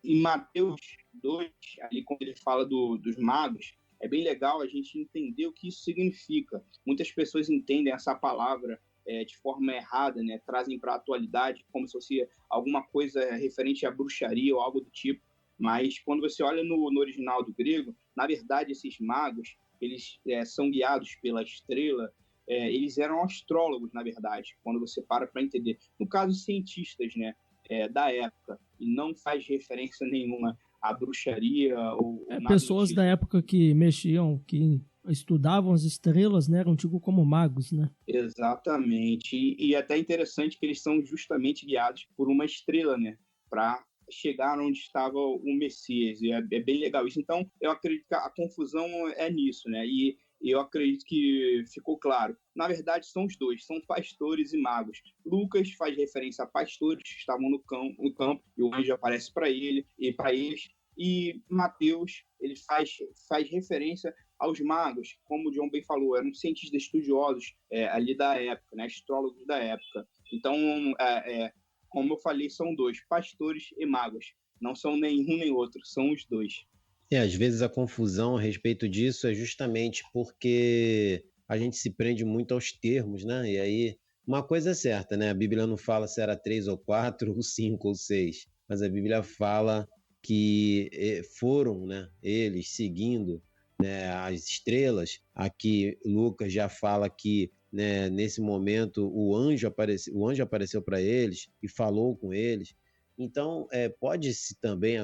Speaker 3: em Mateus 2, ali quando ele fala dos magos, é bem legal a gente entender o que isso significa. Muitas pessoas entendem essa palavra de forma errada, né? Trazem para a atualidade como se fosse alguma coisa referente à bruxaria ou algo do tipo. Mas quando você olha no original do grego, na verdade, esses magos, eles são guiados pela estrela, eles eram astrólogos, na verdade, quando você para entender. No caso, cientistas, né? Da época, e não faz referência nenhuma à bruxaria ou nada
Speaker 1: pessoas
Speaker 3: do tipo.
Speaker 1: da época que mexiam, que estudavam as estrelas, né, eram tidos como magos, né?
Speaker 3: Exatamente, e até interessante que eles são justamente guiados por uma estrela, né, para chegar onde estava o Messias, e é bem legal isso. Então, eu acredito que a confusão é nisso, né, e eu acredito que ficou claro. Na verdade, são os dois, são pastores e magos. Lucas faz referência a pastores que estavam no campo e o anjo aparece para ele e para eles. E Mateus, ele faz referência aos magos, como o John bem falou, eram cientistas estudiosos ali da época, né, astrólogos da época. Então, como eu falei, são dois, pastores e magos. Não são nenhum nem outro, são os dois.
Speaker 2: Às vezes a confusão a respeito disso é justamente porque a gente se prende muito aos termos, né? E aí, uma coisa é certa, né? A Bíblia não fala se era 3 ou 4, ou 5 ou 6, mas a Bíblia fala que foram, né, eles seguindo, né, as estrelas. Aqui Lucas já fala que, né, nesse momento o anjo apareceu para eles e falou com eles. Então, pode-se também,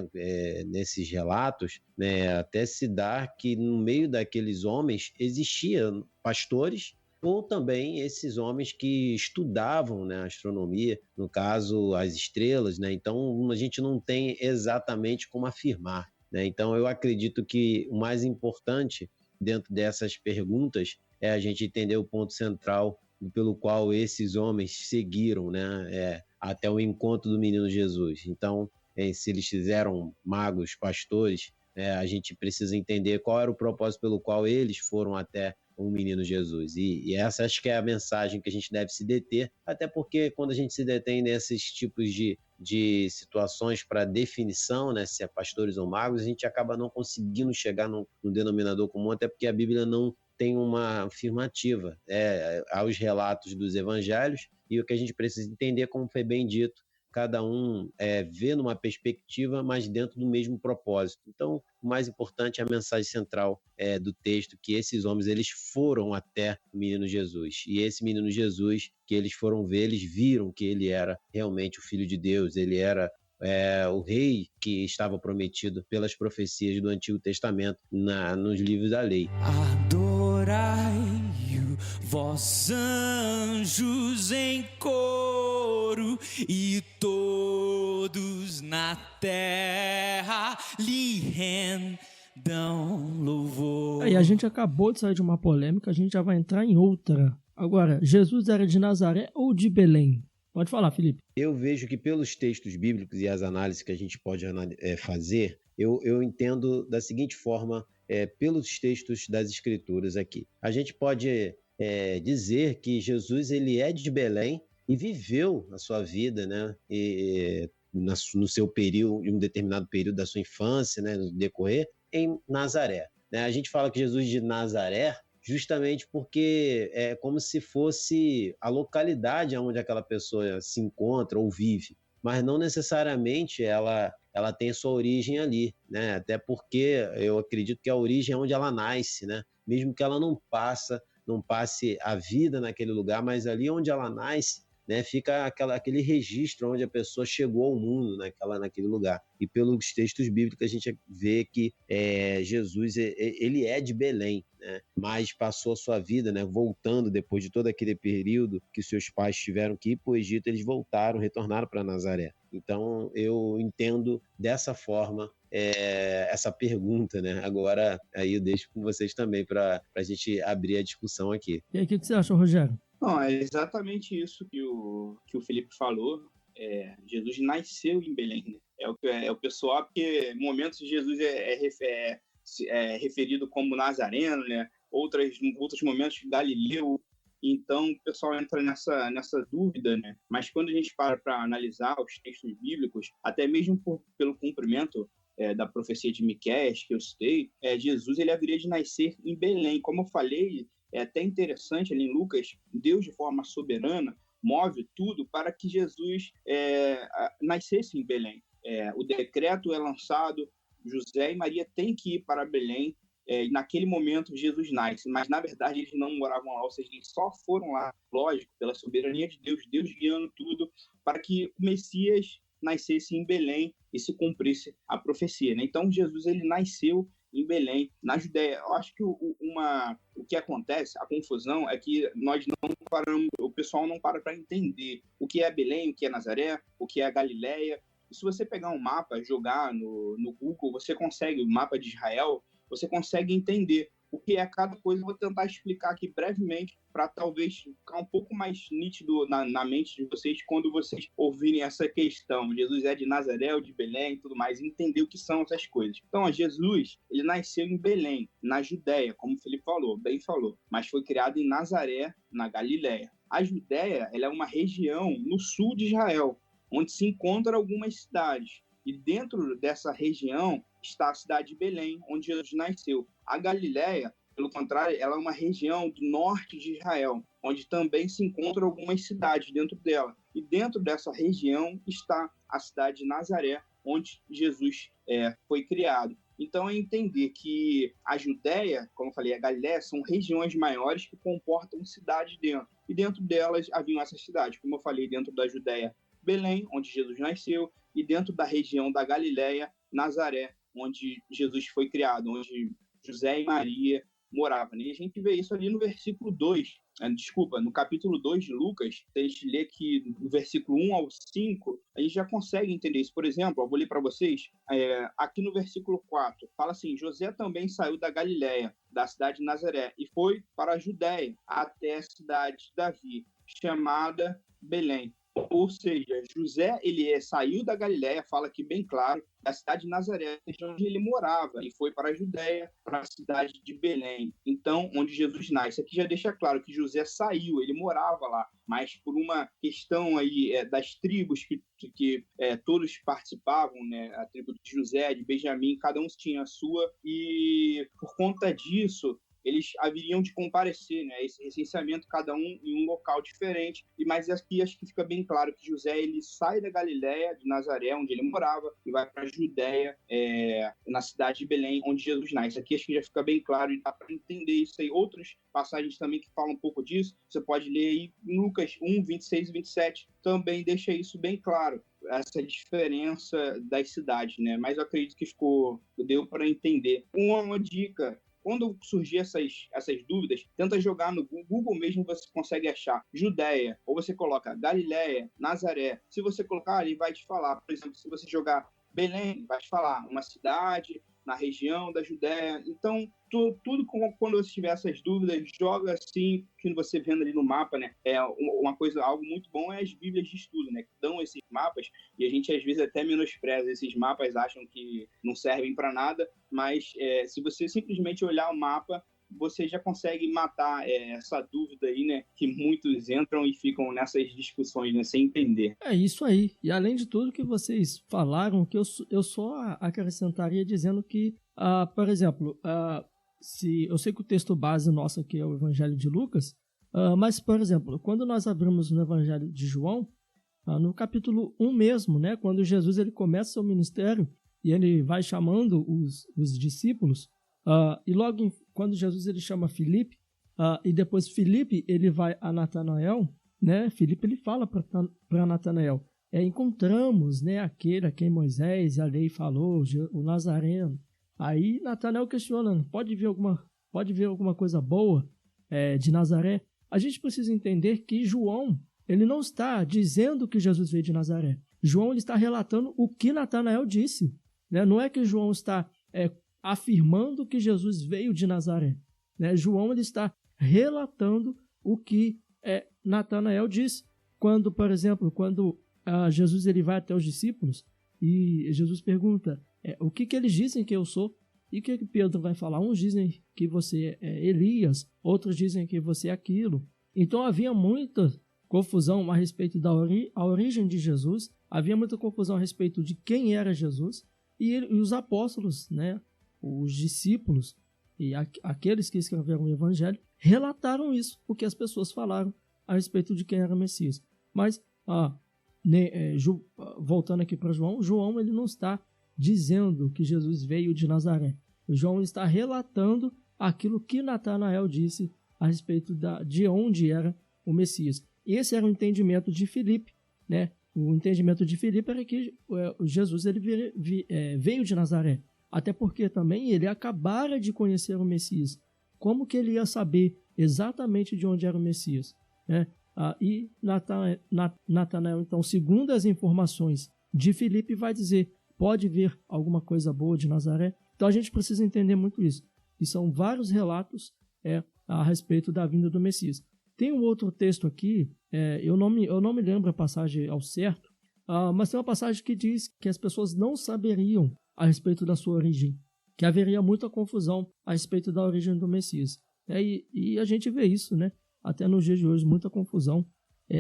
Speaker 2: nesses relatos, né, até se dar que no meio daqueles homens existiam pastores ou também esses homens que estudavam, né, a astronomia, no caso, as estrelas, né? Então, a gente não tem exatamente como afirmar, né? Então, eu acredito que o mais importante dentro dessas perguntas é a gente entender o ponto central pelo qual esses homens seguiram, né, até o encontro do menino Jesus. Então, se eles fizeram magos, pastores, a gente precisa entender qual era o propósito pelo qual eles foram até o menino Jesus. E essa acho que é a mensagem que a gente deve se deter, até porque quando a gente se detém nesses tipos de situações para definição, né, se é pastores ou magos, a gente acaba não conseguindo chegar no denominador comum, até porque a Bíblia não tem uma afirmativa aos relatos dos evangelhos, e o que a gente precisa entender, como foi bem dito, cada um vê numa perspectiva, mas dentro do mesmo propósito. Então, o mais importante é a mensagem central do texto, que esses homens eles foram até o menino Jesus. E esse menino Jesus, que eles foram ver, eles viram que ele era realmente o Filho de Deus, ele era o rei que estava prometido pelas profecias do Antigo Testamento nos livros da lei.
Speaker 6: Adorai-o, vós anjos em coro, e todos na terra lhe rendam louvor.
Speaker 1: E a gente acabou de sair de uma polêmica, a gente já vai entrar em outra. Agora, Jesus era de Nazaré ou de Belém? Pode falar, Felipe.
Speaker 2: Eu vejo que pelos textos bíblicos e as análises que a gente pode fazer, eu entendo da seguinte forma, pelos textos das Escrituras aqui. A gente pode dizer que Jesus ele é de Belém e viveu a sua vida, né, no seu período, em um determinado período da sua infância, né, no decorrer, em Nazaré. Né? A gente fala que Jesus de Nazaré justamente porque é como se fosse a localidade onde aquela pessoa se encontra ou vive, mas não necessariamente ela tem a sua origem ali, né? Até porque eu acredito que a origem é onde ela nasce, né? Mesmo que ela não passe a vida naquele lugar, mas ali onde ela nasce, né, fica aquele registro onde a pessoa chegou ao mundo naquele lugar. E pelos textos bíblicos a gente vê que Jesus ele é de Belém, né, mas passou a sua vida, né, voltando depois de todo aquele período que seus pais tiveram que ir para o Egito, eles retornaram para Nazaré. Então eu entendo dessa forma essa pergunta, né? Agora aí eu deixo com vocês também para a gente abrir a discussão aqui.
Speaker 1: E aí, o que você acha, Rogério?
Speaker 3: Não, é exatamente isso que o Felipe falou. Jesus nasceu em Belém, né? É o pessoal, porque em momentos Jesus é referido como Nazareno, né? Outros momentos Galileu. Então o pessoal entra nessa dúvida, né? Mas quando a gente para analisar os textos bíblicos, até mesmo pelo cumprimento da profecia de Miqueias, que eu citei, Jesus ele haveria de nascer em Belém. Como eu falei, é até interessante ali em Lucas, Deus de forma soberana move tudo para que Jesus nascesse em Belém. O decreto é lançado, José e Maria têm que ir para Belém, e naquele momento Jesus nasce, mas na verdade eles não moravam lá, ou seja, eles só foram lá, lógico, pela soberania de Deus, Deus guiando tudo, para que o Messias nascesse em Belém e se cumprisse a profecia, né? Então Jesus ele nasceu em Belém, na Judéia. Eu acho que o que acontece, a confusão, é que nós não paramos, o pessoal não para entender o que é Belém, o que é Nazaré, o que é a Galileia. E se você pegar um mapa, jogar no Google, você consegue, o mapa de Israel, você consegue entender o que é cada coisa. Eu vou tentar explicar aqui brevemente para talvez ficar um pouco mais nítido na mente de vocês quando vocês ouvirem essa questão. Jesus é de Nazaré ou de Belém e tudo mais, entender o que são essas coisas. Então, Jesus, ele nasceu em Belém, na Judéia, como o Felipe bem falou, mas foi criado em Nazaré, na Galileia. A Judéia, ela é uma região no sul de Israel, onde se encontram algumas cidades. E dentro dessa região está a cidade de Belém, onde Jesus nasceu. A Galileia, pelo contrário, ela é uma região do norte de Israel, onde também se encontram algumas cidades dentro dela. E dentro dessa região está a cidade de Nazaré, onde Jesus foi criado. Então, é entender que a Judéia, como eu falei, a Galileia, são regiões maiores que comportam cidades dentro. E dentro delas haviam essas cidades, como eu falei, dentro da Judéia, Belém, onde Jesus nasceu, e dentro da região da Galileia, Nazaré, onde Jesus foi criado, onde José e Maria moravam. E a gente vê isso ali no versículo 2, no capítulo 2 de Lucas, a gente lê que no versículo 1 ao 5, a gente já consegue entender isso. Por exemplo, eu vou ler para vocês, aqui no versículo 4, fala assim: José também saiu da Galileia, da cidade de Nazaré, e foi para a Judéia, até a cidade de Davi, chamada Belém. Ou seja, José ele saiu da Galileia, fala aqui bem claro, da cidade de Nazaré, onde ele morava, e foi para a Judéia, para a cidade de Belém, então, onde Jesus nasce. Aqui já deixa claro que José saiu, ele morava lá, mas por uma questão aí das tribos que todos participavam, né, a tribo de José, de Benjamim, cada um tinha a sua, e por conta disso, eles haveriam de comparecer, né, esse recenseamento, cada um em um local diferente. Mas aqui acho que fica bem claro que José ele sai da Galileia, de Nazaré, onde ele morava, e vai para a Judéia, na cidade de Belém, onde Jesus nasce. Aqui acho que já fica bem claro e dá para entender isso aí. Outras passagens também que falam um pouco disso, você pode ler aí em Lucas 1, 26 e 27, também deixa isso bem claro, essa diferença das cidades, né? Mas eu acredito que deu para entender. Uma dica: quando surgir essas dúvidas, tenta jogar no Google mesmo, você consegue achar Judéia, ou você coloca Galileia, Nazaré. Se você colocar, ele vai te falar. Por exemplo, se você jogar Belém, vai te falar uma cidade na região da Judéia. Então, tudo quando você tiver essas dúvidas, joga assim, que você vendo ali no mapa, né? Algo muito bom é as bíblias de estudo, né? Que dão esses mapas, e a gente às vezes até menospreza esses mapas, acham que não servem para nada, mas se você simplesmente olhar o mapa, você já consegue matar essa dúvida aí, né? Que muitos entram e ficam nessas discussões, né? Sem entender.
Speaker 1: É isso aí. E além de tudo que vocês falaram, que eu só acrescentaria dizendo que, por exemplo, eu sei que o texto base nosso aqui é o Evangelho de Lucas, mas, por exemplo, quando nós abrimos no Evangelho de João, no capítulo 1 mesmo, né? Quando Jesus ele começa seu ministério e ele vai chamando os discípulos, e logo quando Jesus ele chama Filipe, e depois Filipe ele vai a Natanael, né, Filipe ele fala para Natanael, encontramos, né, aquele a quem Moisés e a lei falou, o Nazareno. Aí Natanael questionando, pode ver alguma coisa boa de Nazaré? A gente precisa entender que João, ele não está dizendo que Jesus veio de Nazaré. João ele está relatando o que Natanael disse, né? Não é que João está afirmando que Jesus veio de Nazaré, né? João ele está relatando o que Natanael disse. Quando, por exemplo, Jesus ele vai até os discípulos e Jesus pergunta o que eles dizem que eu sou. E o que Pedro vai falar? Uns dizem que você é Elias, outros dizem que você é aquilo. Então havia muita confusão a respeito da origem de Jesus, havia muita confusão a respeito de quem era Jesus, e os apóstolos, né, os discípulos e aqueles que escreveram o Evangelho, relataram isso, o que as pessoas falaram a respeito de quem era Messias. Mas, voltando aqui para João ele não está dizendo que Jesus veio de Nazaré. João está relatando aquilo que Natanael disse a respeito de onde era o Messias. Esse era o entendimento de Filipe, né? O entendimento de Filipe era que Jesus ele veio de Nazaré. Até porque também ele acabara de conhecer o Messias. Como que ele ia saber exatamente de onde era o Messias, né? E Natanael, então, segundo as informações de Filipe, vai dizer, pode ver alguma coisa boa de Nazaré? Então a gente precisa entender muito isso. E são vários relatos a respeito da vinda do Messias. Tem um outro texto aqui, eu não me lembro a passagem ao certo, mas tem uma passagem que diz que as pessoas não saberiam a respeito da sua origem, que haveria muita confusão a respeito da origem do Messias. E a gente vê isso, né? Até nos dias de hoje, muita confusão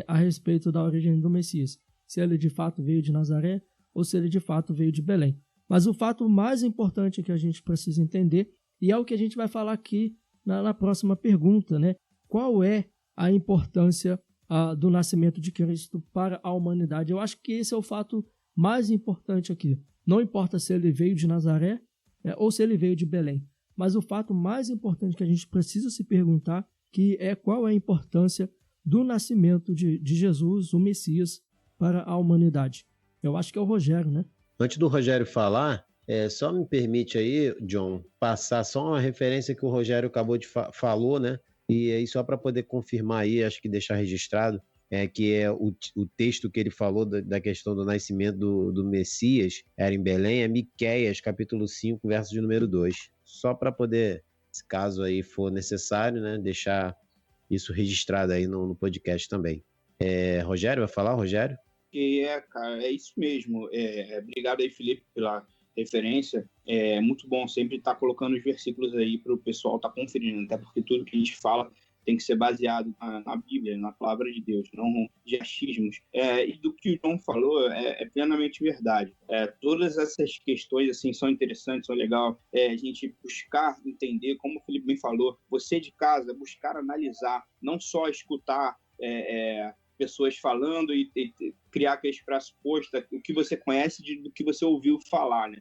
Speaker 1: a respeito da origem do Messias. Se ele de fato veio de Nazaré ou se ele de fato veio de Belém. Mas o fato mais importante que a gente precisa entender, e é o que a gente vai falar aqui na próxima pergunta, né? Qual é a importância do nascimento de Cristo para a humanidade? Eu acho que esse é o fato mais importante aqui. Não importa se ele veio de Nazaré ou se ele veio de Belém. Mas o fato mais importante que a gente precisa se perguntar que qual é a importância do nascimento de Jesus, o Messias, para a humanidade. Eu acho que é o Rogério, né?
Speaker 2: Antes do Rogério falar, só me permite aí, John, passar só uma referência que o Rogério acabou de falou, né? E aí só para poder confirmar aí, acho que deixar registrado, que é o texto que ele falou da questão do nascimento do Messias, era em Belém, é Miqueias, capítulo 5, verso de número 2. Só para poder, se caso aí for necessário, né, deixar isso registrado aí no podcast também. Rogério, vai falar, Rogério?
Speaker 3: Cara, é isso mesmo. Obrigado aí, Felipe, pela referência. É muito bom sempre estar colocando os versículos aí para o pessoal estar conferindo, até porque tudo que a gente fala tem que ser baseado na Bíblia, na palavra de Deus, não de achismos. E do que o João falou é plenamente verdade. Todas essas questões assim são interessantes, são legais. A gente buscar entender, como o Felipe bem falou, você de casa, buscar analisar, não só escutar pessoas falando e criar aqueles pressupostos, o que você conhece do que você ouviu falar, né?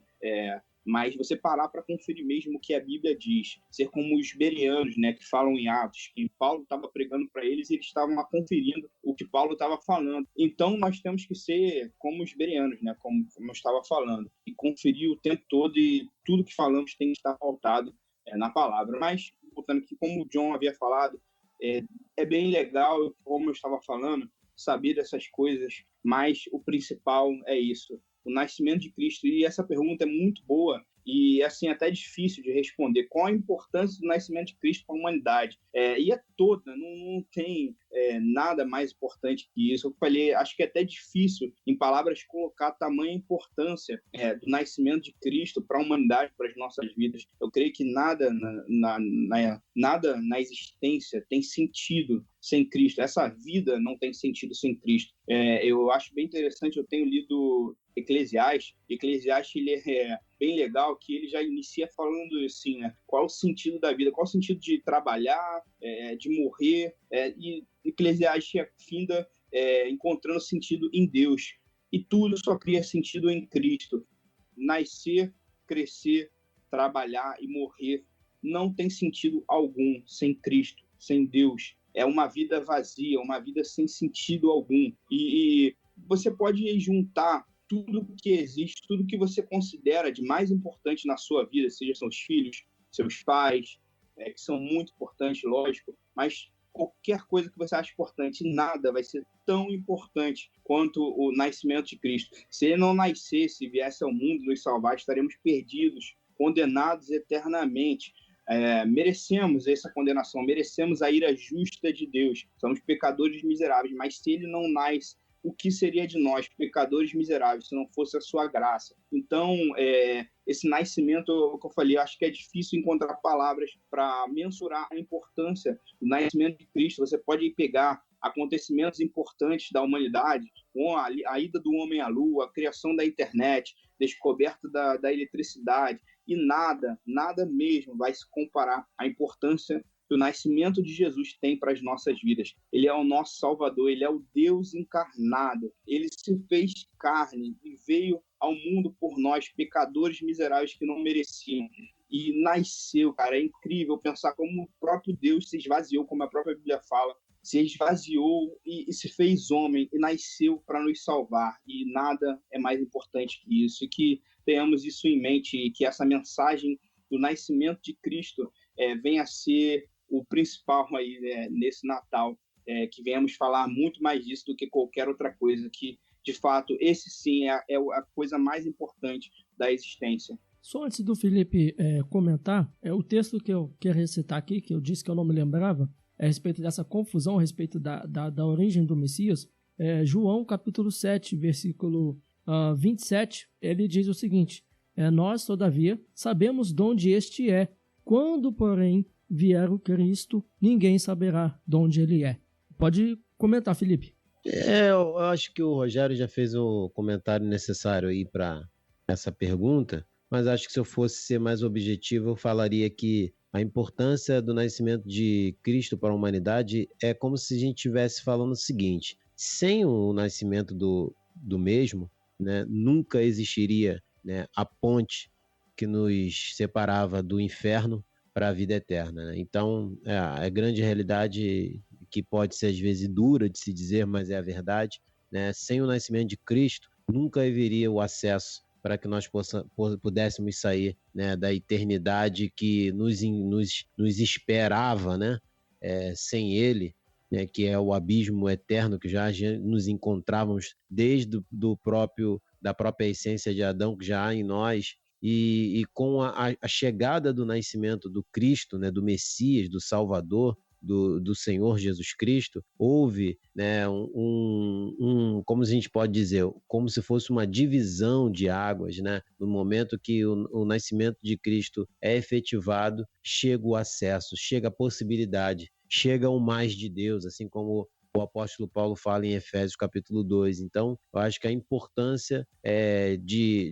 Speaker 3: Mas você parar para conferir mesmo o que a Bíblia diz. Ser como os bereanos, né, que falam em Atos, que Paulo estava pregando para eles e eles estavam conferindo o que Paulo estava falando. Então, nós temos que ser como os bereanos, né, como eu estava falando, e conferir o tempo todo, e tudo que falamos tem que estar pautado na palavra. Mas, voltando aqui, como o John havia falado, é bem legal, como eu estava falando, saber dessas coisas, mas o principal é isso, o nascimento de Cristo. E essa pergunta é muito boa e, assim, até difícil de responder. Qual a importância do nascimento de Cristo para a humanidade? E é toda, não tem nada mais importante que isso. Eu falei, acho que é até difícil, em palavras, colocar tamanha importância do nascimento de Cristo para a humanidade, para as nossas vidas. Eu creio que nada na existência tem sentido sem Cristo. Essa vida não tem sentido sem Cristo. Eu acho bem interessante, eu tenho lido Eclesiastes, ele é bem legal, que ele já inicia falando assim, né? Qual o sentido da vida, qual o sentido de trabalhar, de morrer, e Eclesiastes finda encontrando sentido em Deus, e tudo só cria sentido em Cristo. Nascer, crescer, trabalhar e morrer não tem sentido algum sem Cristo, sem Deus. é uma vida vazia, uma vida sem sentido algum. E você pode juntar tudo que existe, tudo que você considera de mais importante na sua vida, seja seus filhos, seus pais, que são muito importantes, lógico, mas qualquer coisa que você acha importante, nada vai ser tão importante quanto o nascimento de Cristo. Se ele não nascesse e viesse ao mundo nos salvar, estaremos perdidos, condenados eternamente. Merecemos essa condenação, merecemos a ira justa de Deus. Somos pecadores miseráveis, mas se ele não nasce, o que seria de nós, pecadores miseráveis, se não fosse a sua graça? Então, esse nascimento, o que eu falei, eu acho que é difícil encontrar palavras para mensurar a importância do nascimento de Cristo. Você pode pegar acontecimentos importantes da humanidade, com a ida do homem à lua, a criação da internet, descoberta da eletricidade, e nada mesmo vai se comparar à importância que o nascimento de Jesus tem para as nossas vidas. Ele é o nosso Salvador, ele é o Deus encarnado. Ele se fez carne e veio ao mundo por nós, pecadores miseráveis que não mereciam. E nasceu, cara, é incrível pensar como o próprio Deus se esvaziou, como a própria Bíblia fala, se esvaziou e se fez homem e nasceu para nos salvar. E nada é mais importante que isso. E que tenhamos isso em mente e que essa mensagem do nascimento de Cristo venha a ser o principal aí, nesse Natal, que venhamos falar muito mais disso do que qualquer outra coisa, que, de fato, esse sim é a coisa mais importante da existência.
Speaker 1: Só antes do Felipe comentar, o texto que eu quero recitar aqui, que eu disse que eu não me lembrava, a respeito dessa confusão, a respeito da origem do Messias, João capítulo 7, versículo 27, ele diz o seguinte: nós, todavia, sabemos de onde este é. Quando, porém, vier o Cristo, ninguém saberá de onde ele é. Pode comentar, Felipe.
Speaker 2: Eu acho que o Rogério já fez o comentário necessário aí para essa pergunta, mas acho que se eu fosse ser mais objetivo, eu falaria que a importância do nascimento de Cristo para a humanidade é como se a gente estivesse falando o seguinte: sem o nascimento do mesmo, né, nunca existiria, né, a ponte que nos separava do inferno para a vida eterna, né? Então, a grande realidade que pode ser às vezes dura de se dizer, mas é a verdade, né? Sem o nascimento de Cristo, nunca haveria o acesso para que nós pudéssemos sair, né, da eternidade que nos esperava, né? Sem Ele, né, que é o abismo eterno que já nos encontrávamos desde da própria essência de Adão, que já há em nós. E com a chegada do nascimento do Cristo, né, do Messias, do Salvador, do Senhor Jesus Cristo, houve, né, como a gente pode dizer, como se fosse uma divisão de águas, né? No momento que o nascimento de Cristo é efetivado, chega o acesso, chega a possibilidade, chega o mais de Deus, assim como o apóstolo Paulo fala em Efésios capítulo 2. Então, eu acho que a importância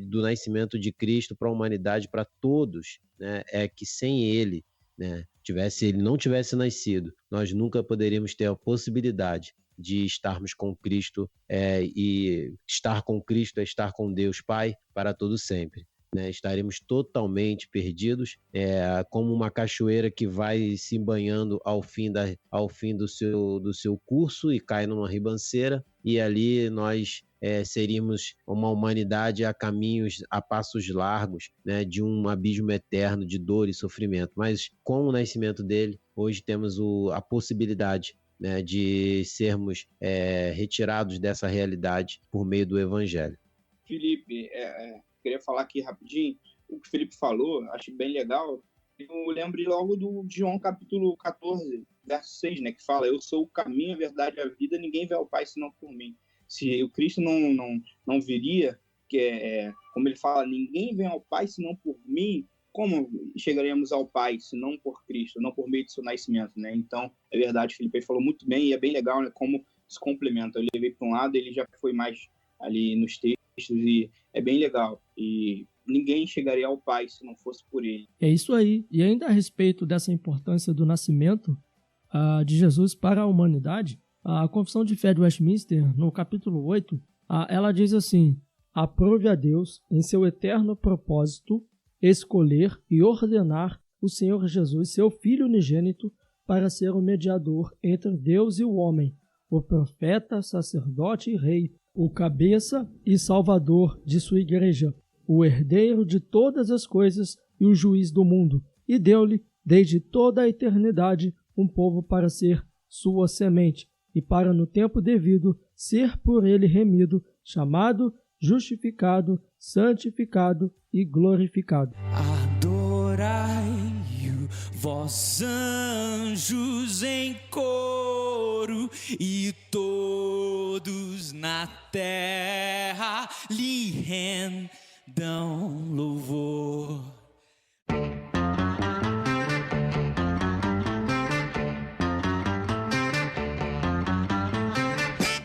Speaker 2: do nascimento de Cristo para a humanidade, para todos, né, é que sem ele, né, ele não tivesse nascido, nós nunca poderíamos ter a possibilidade de estarmos com Cristo, e estar com Cristo é estar com Deus Pai para todo sempre. Né, estaremos totalmente perdidos, como uma cachoeira que vai se banhando ao fim do seu curso e cai numa ribanceira, e ali nós seríamos uma humanidade a passos largos, né, de um abismo eterno de dor e sofrimento. Mas com o nascimento dele, hoje temos a possibilidade, né, de sermos retirados dessa realidade por meio do Evangelho.
Speaker 3: Felipe, queria falar aqui rapidinho, o que o Felipe falou, acho bem legal. Eu lembro logo do João capítulo 14, verso 6, né, que fala: eu sou o caminho, a verdade e a vida, ninguém vê ao Pai senão por mim. Se o Cristo não viria, como ele fala, ninguém vem ao Pai senão por mim, como chegaremos ao Pai senão por Cristo, não por meio do seu nascimento, né? Então, é verdade, o Felipe falou muito bem, e é bem legal, né, como se complementa. Eu levei para um lado, ele já foi mais ali nos textos, e é bem legal. E ninguém chegaria ao Pai se não fosse por ele.
Speaker 1: É isso aí. E ainda a respeito dessa importância do nascimento de Jesus para a humanidade, a Confissão de Fé de Westminster, no capítulo 8, ela diz assim: aprove a Deus, em seu eterno propósito, escolher e ordenar o Senhor Jesus, seu Filho unigênito, para ser o mediador entre Deus e o homem, o profeta, sacerdote e rei, o cabeça e salvador de sua igreja, o herdeiro de todas as coisas e o juiz do mundo, e deu-lhe, desde toda a eternidade, um povo para ser sua semente, e para no tempo devido ser por ele remido, chamado, justificado, santificado e glorificado.
Speaker 6: Adorai-o, vós anjos em coro, e todos na terra lhe rendam louvor.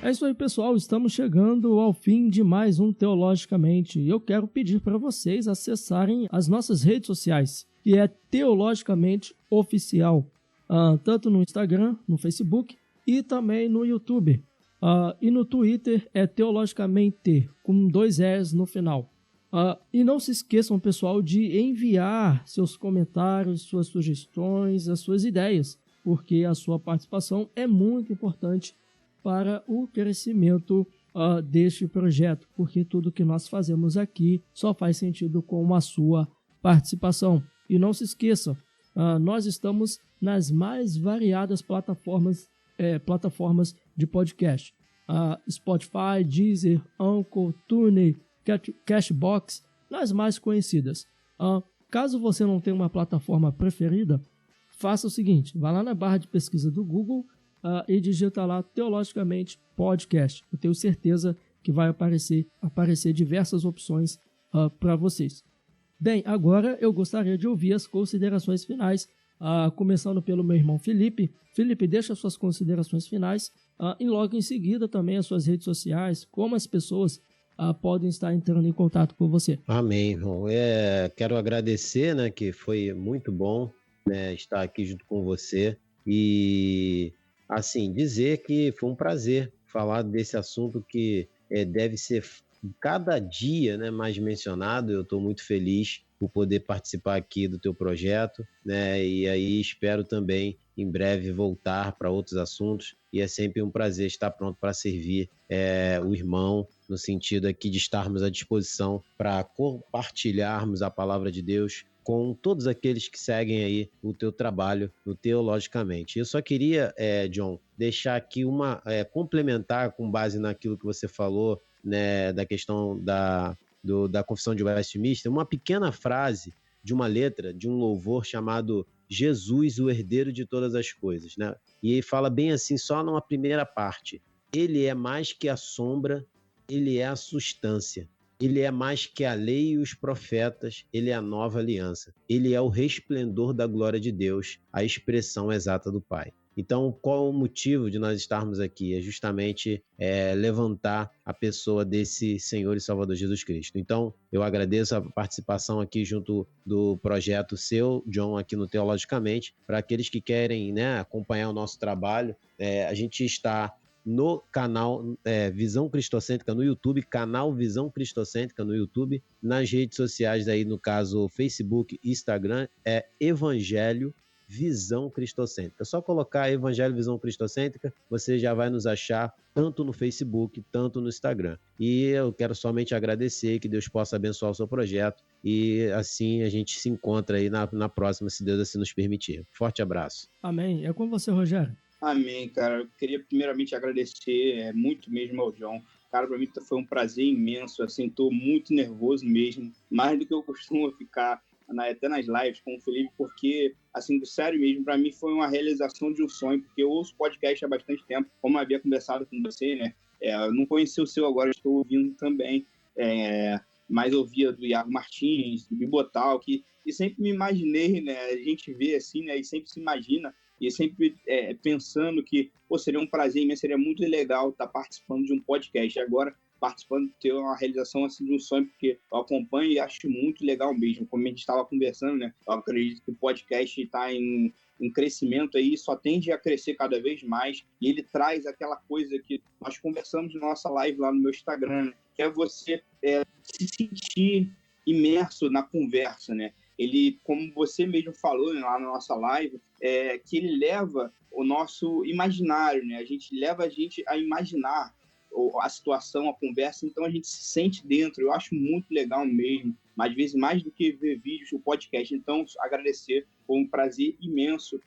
Speaker 1: É isso aí, pessoal, estamos chegando ao fim de mais um Teologicamente e eu quero pedir para vocês acessarem as nossas redes sociais, que é Teologicamente Oficial, tanto no Instagram, no Facebook e também no YouTube. E no Twitter é Teologicamente, com 2 E's no final. E não se esqueçam, pessoal, de enviar seus comentários, suas sugestões, as suas ideias, porque a sua participação é muito importante para o crescimento deste projeto, porque tudo que nós fazemos aqui só faz sentido com a sua participação. E não se esqueça, nós estamos nas mais variadas plataformas de podcast. Spotify, Deezer, Anchor, TuneIn, Cashbox, nas mais conhecidas. Caso você não tenha uma plataforma preferida, faça o seguinte, vá lá na barra de pesquisa do Google e digita lá Teologicamente Podcast. Eu tenho certeza que vai aparecer diversas opções para vocês. Bem, agora eu gostaria de ouvir as considerações finais, começando pelo meu irmão Felipe. Felipe, deixa suas considerações finais e logo em seguida também as suas redes sociais, como as pessoas podem estar entrando em contato com você.
Speaker 2: Amém, irmão. Quero agradecer, né, que foi muito bom, né, estar aqui junto com você e assim, dizer que foi um prazer falar desse assunto que deve ser cada dia, né, mais mencionado. Eu estou muito feliz por poder participar aqui do teu projeto, né, e aí espero também em breve voltar para outros assuntos e é sempre um prazer estar pronto para servir o irmão, no sentido aqui de estarmos à disposição para compartilharmos a palavra de Deus com todos aqueles que seguem aí o teu trabalho no Teologicamente. Eu só queria, John, deixar aqui complementar com base naquilo que você falou, né, da questão da Confissão de Westminster, uma pequena frase de uma letra de um louvor chamado Jesus, o herdeiro de todas as coisas, né? E ele fala bem assim, só numa primeira parte: ele é mais que a sombra, ele é a substância. Ele é mais que a lei e os profetas, ele é a nova aliança. Ele é o resplendor da glória de Deus, a expressão exata do Pai. Então, qual o motivo de nós estarmos aqui? É justamente levantar a pessoa desse Senhor e Salvador Jesus Cristo. Então, eu agradeço a participação aqui junto do projeto seu, John, aqui no Teologicamente. Para aqueles que querem, né, acompanhar o nosso trabalho, a gente está no canal Visão Cristocêntrica no YouTube, canal Visão Cristocêntrica no YouTube, nas redes sociais aí, no caso Facebook e Instagram, é Evangelho Visão Cristocêntrica. É só colocar Evangelho Visão Cristocêntrica, você já vai nos achar tanto no Facebook, tanto no Instagram. E eu quero somente agradecer, que Deus possa abençoar o seu projeto e assim a gente se encontra aí na próxima, se Deus assim nos permitir. Forte abraço.
Speaker 1: Amém. É com você, Rogério.
Speaker 3: Amém, cara. Eu queria primeiramente agradecer muito mesmo ao John. Cara, para mim foi um prazer imenso, assim, tô muito nervoso mesmo, mais do que eu costumo ficar até nas lives com o Felipe, porque, assim, sério mesmo, para mim foi uma realização de um sonho, porque eu ouço podcast há bastante tempo, como eu havia conversado com você, né? Eu não conheci o seu agora, estou ouvindo também, mas ouvia do Iago Martins, do Bibotal, e sempre me imaginei, né? A gente vê assim, né? E sempre se imagina, e sempre pensando que seria um prazer imenso, seria muito legal estar participando de um podcast. E agora, participando de ter uma realização assim, de um sonho, porque eu acompanho e acho muito legal mesmo. Como a gente estava conversando, né? Eu acredito que o podcast está em crescimento aí, só tende a crescer cada vez mais, e ele traz aquela coisa que nós conversamos na nossa live lá no meu Instagram, né? Que é você se sentir imerso na conversa, né? ele, como você mesmo falou, né, lá na nossa live, que ele leva o nosso imaginário, né? A gente leva a gente a imaginar a situação, a conversa, então a gente se sente dentro. Eu acho muito legal mesmo, mas às vezes mais do que ver vídeos, o podcast. Então, agradecer, foi um prazer imenso.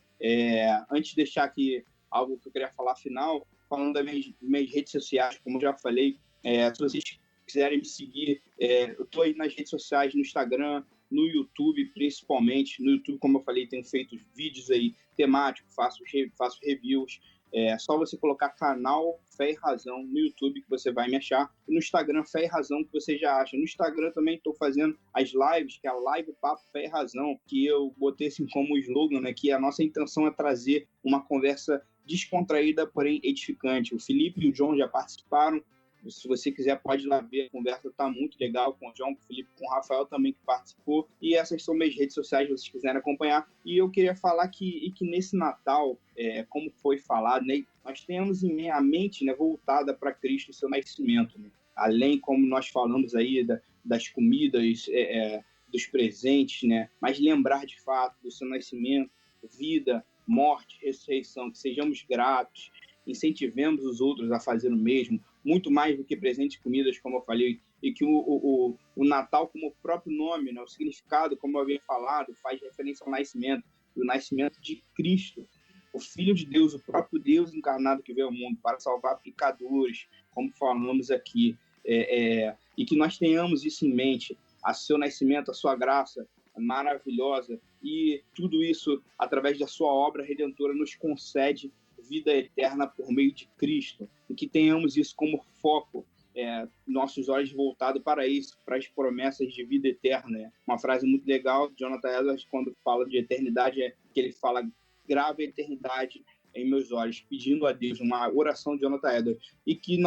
Speaker 3: Antes de deixar aqui algo que eu queria falar final, falando das minhas redes sociais, como eu já falei, se vocês quiserem me seguir, eu estou aí nas redes sociais, no Instagram, no YouTube, principalmente. No YouTube, como eu falei, tenho feito vídeos aí temáticos, faço reviews. É só você colocar canal Fé e Razão no YouTube que você vai me achar. E no Instagram, Fé e Razão, que você já acha. No Instagram também estou fazendo as lives, que é a Live Papo Fé e Razão, que eu botei assim como slogan, né? Que a nossa intenção é trazer uma conversa descontraída, porém edificante. O Felipe e o John já participaram. Se você quiser, pode ir lá ver. A conversa está muito legal com o João, com o Felipe, com o Rafael também, que participou. E essas são minhas redes sociais, se vocês quiserem acompanhar. E eu queria falar que nesse Natal, como foi falado, né, nós temos a mente, né, voltada para Cristo e seu nascimento. Né? Além, como nós falamos aí, das comidas, dos presentes, né? Mas lembrar de fato do seu nascimento, vida, morte, ressurreição, que sejamos gratos, incentivemos os outros a fazer o mesmo, muito mais do que presentes e comidas, como eu falei, e que o Natal, como o próprio nome, né, o significado, como eu havia falado, faz referência ao nascimento, o nascimento de Cristo, o Filho de Deus, o próprio Deus encarnado que veio ao mundo para salvar pecadores, como falamos aqui, e que nós tenhamos isso em mente, a seu nascimento, a sua graça maravilhosa, e tudo isso, através da sua obra redentora, nos concede vida eterna por meio de Cristo, e que tenhamos isso como foco, nossos olhos voltados para isso, para as promessas de vida eterna. Uma frase muito legal de Jonathan Edwards, quando fala de eternidade, que ele fala: grave a eternidade em meus olhos, pedindo a Deus, uma oração de Jonathan Edwards, e que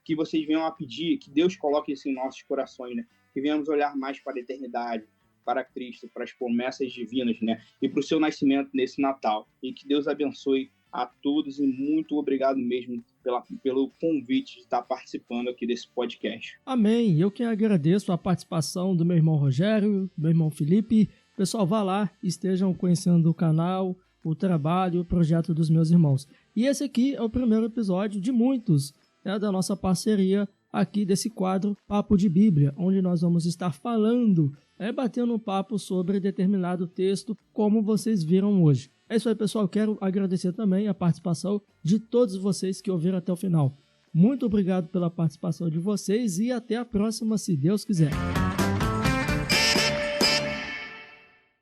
Speaker 3: que vocês venham a pedir, que Deus coloque isso em nossos corações, né? Que venhamos olhar mais para a eternidade, para Cristo, para as promessas divinas, né? E para o seu nascimento nesse Natal. E que Deus abençoe a todos e muito obrigado mesmo pelo convite de estar participando aqui desse podcast.
Speaker 1: Amém. Eu que agradeço a participação do meu irmão Rogério, do meu irmão Felipe. Pessoal, vá lá, estejam conhecendo o canal, o trabalho, o projeto dos meus irmãos. E esse aqui é o primeiro episódio de muitos, da nossa parceria aqui desse quadro Papo de Bíblia, onde nós vamos estar falando, batendo um papo sobre determinado texto, como vocês viram hoje. É isso aí, pessoal. Quero agradecer também a participação de todos vocês que ouviram até o final. Muito obrigado pela participação de vocês e até a próxima, se Deus quiser.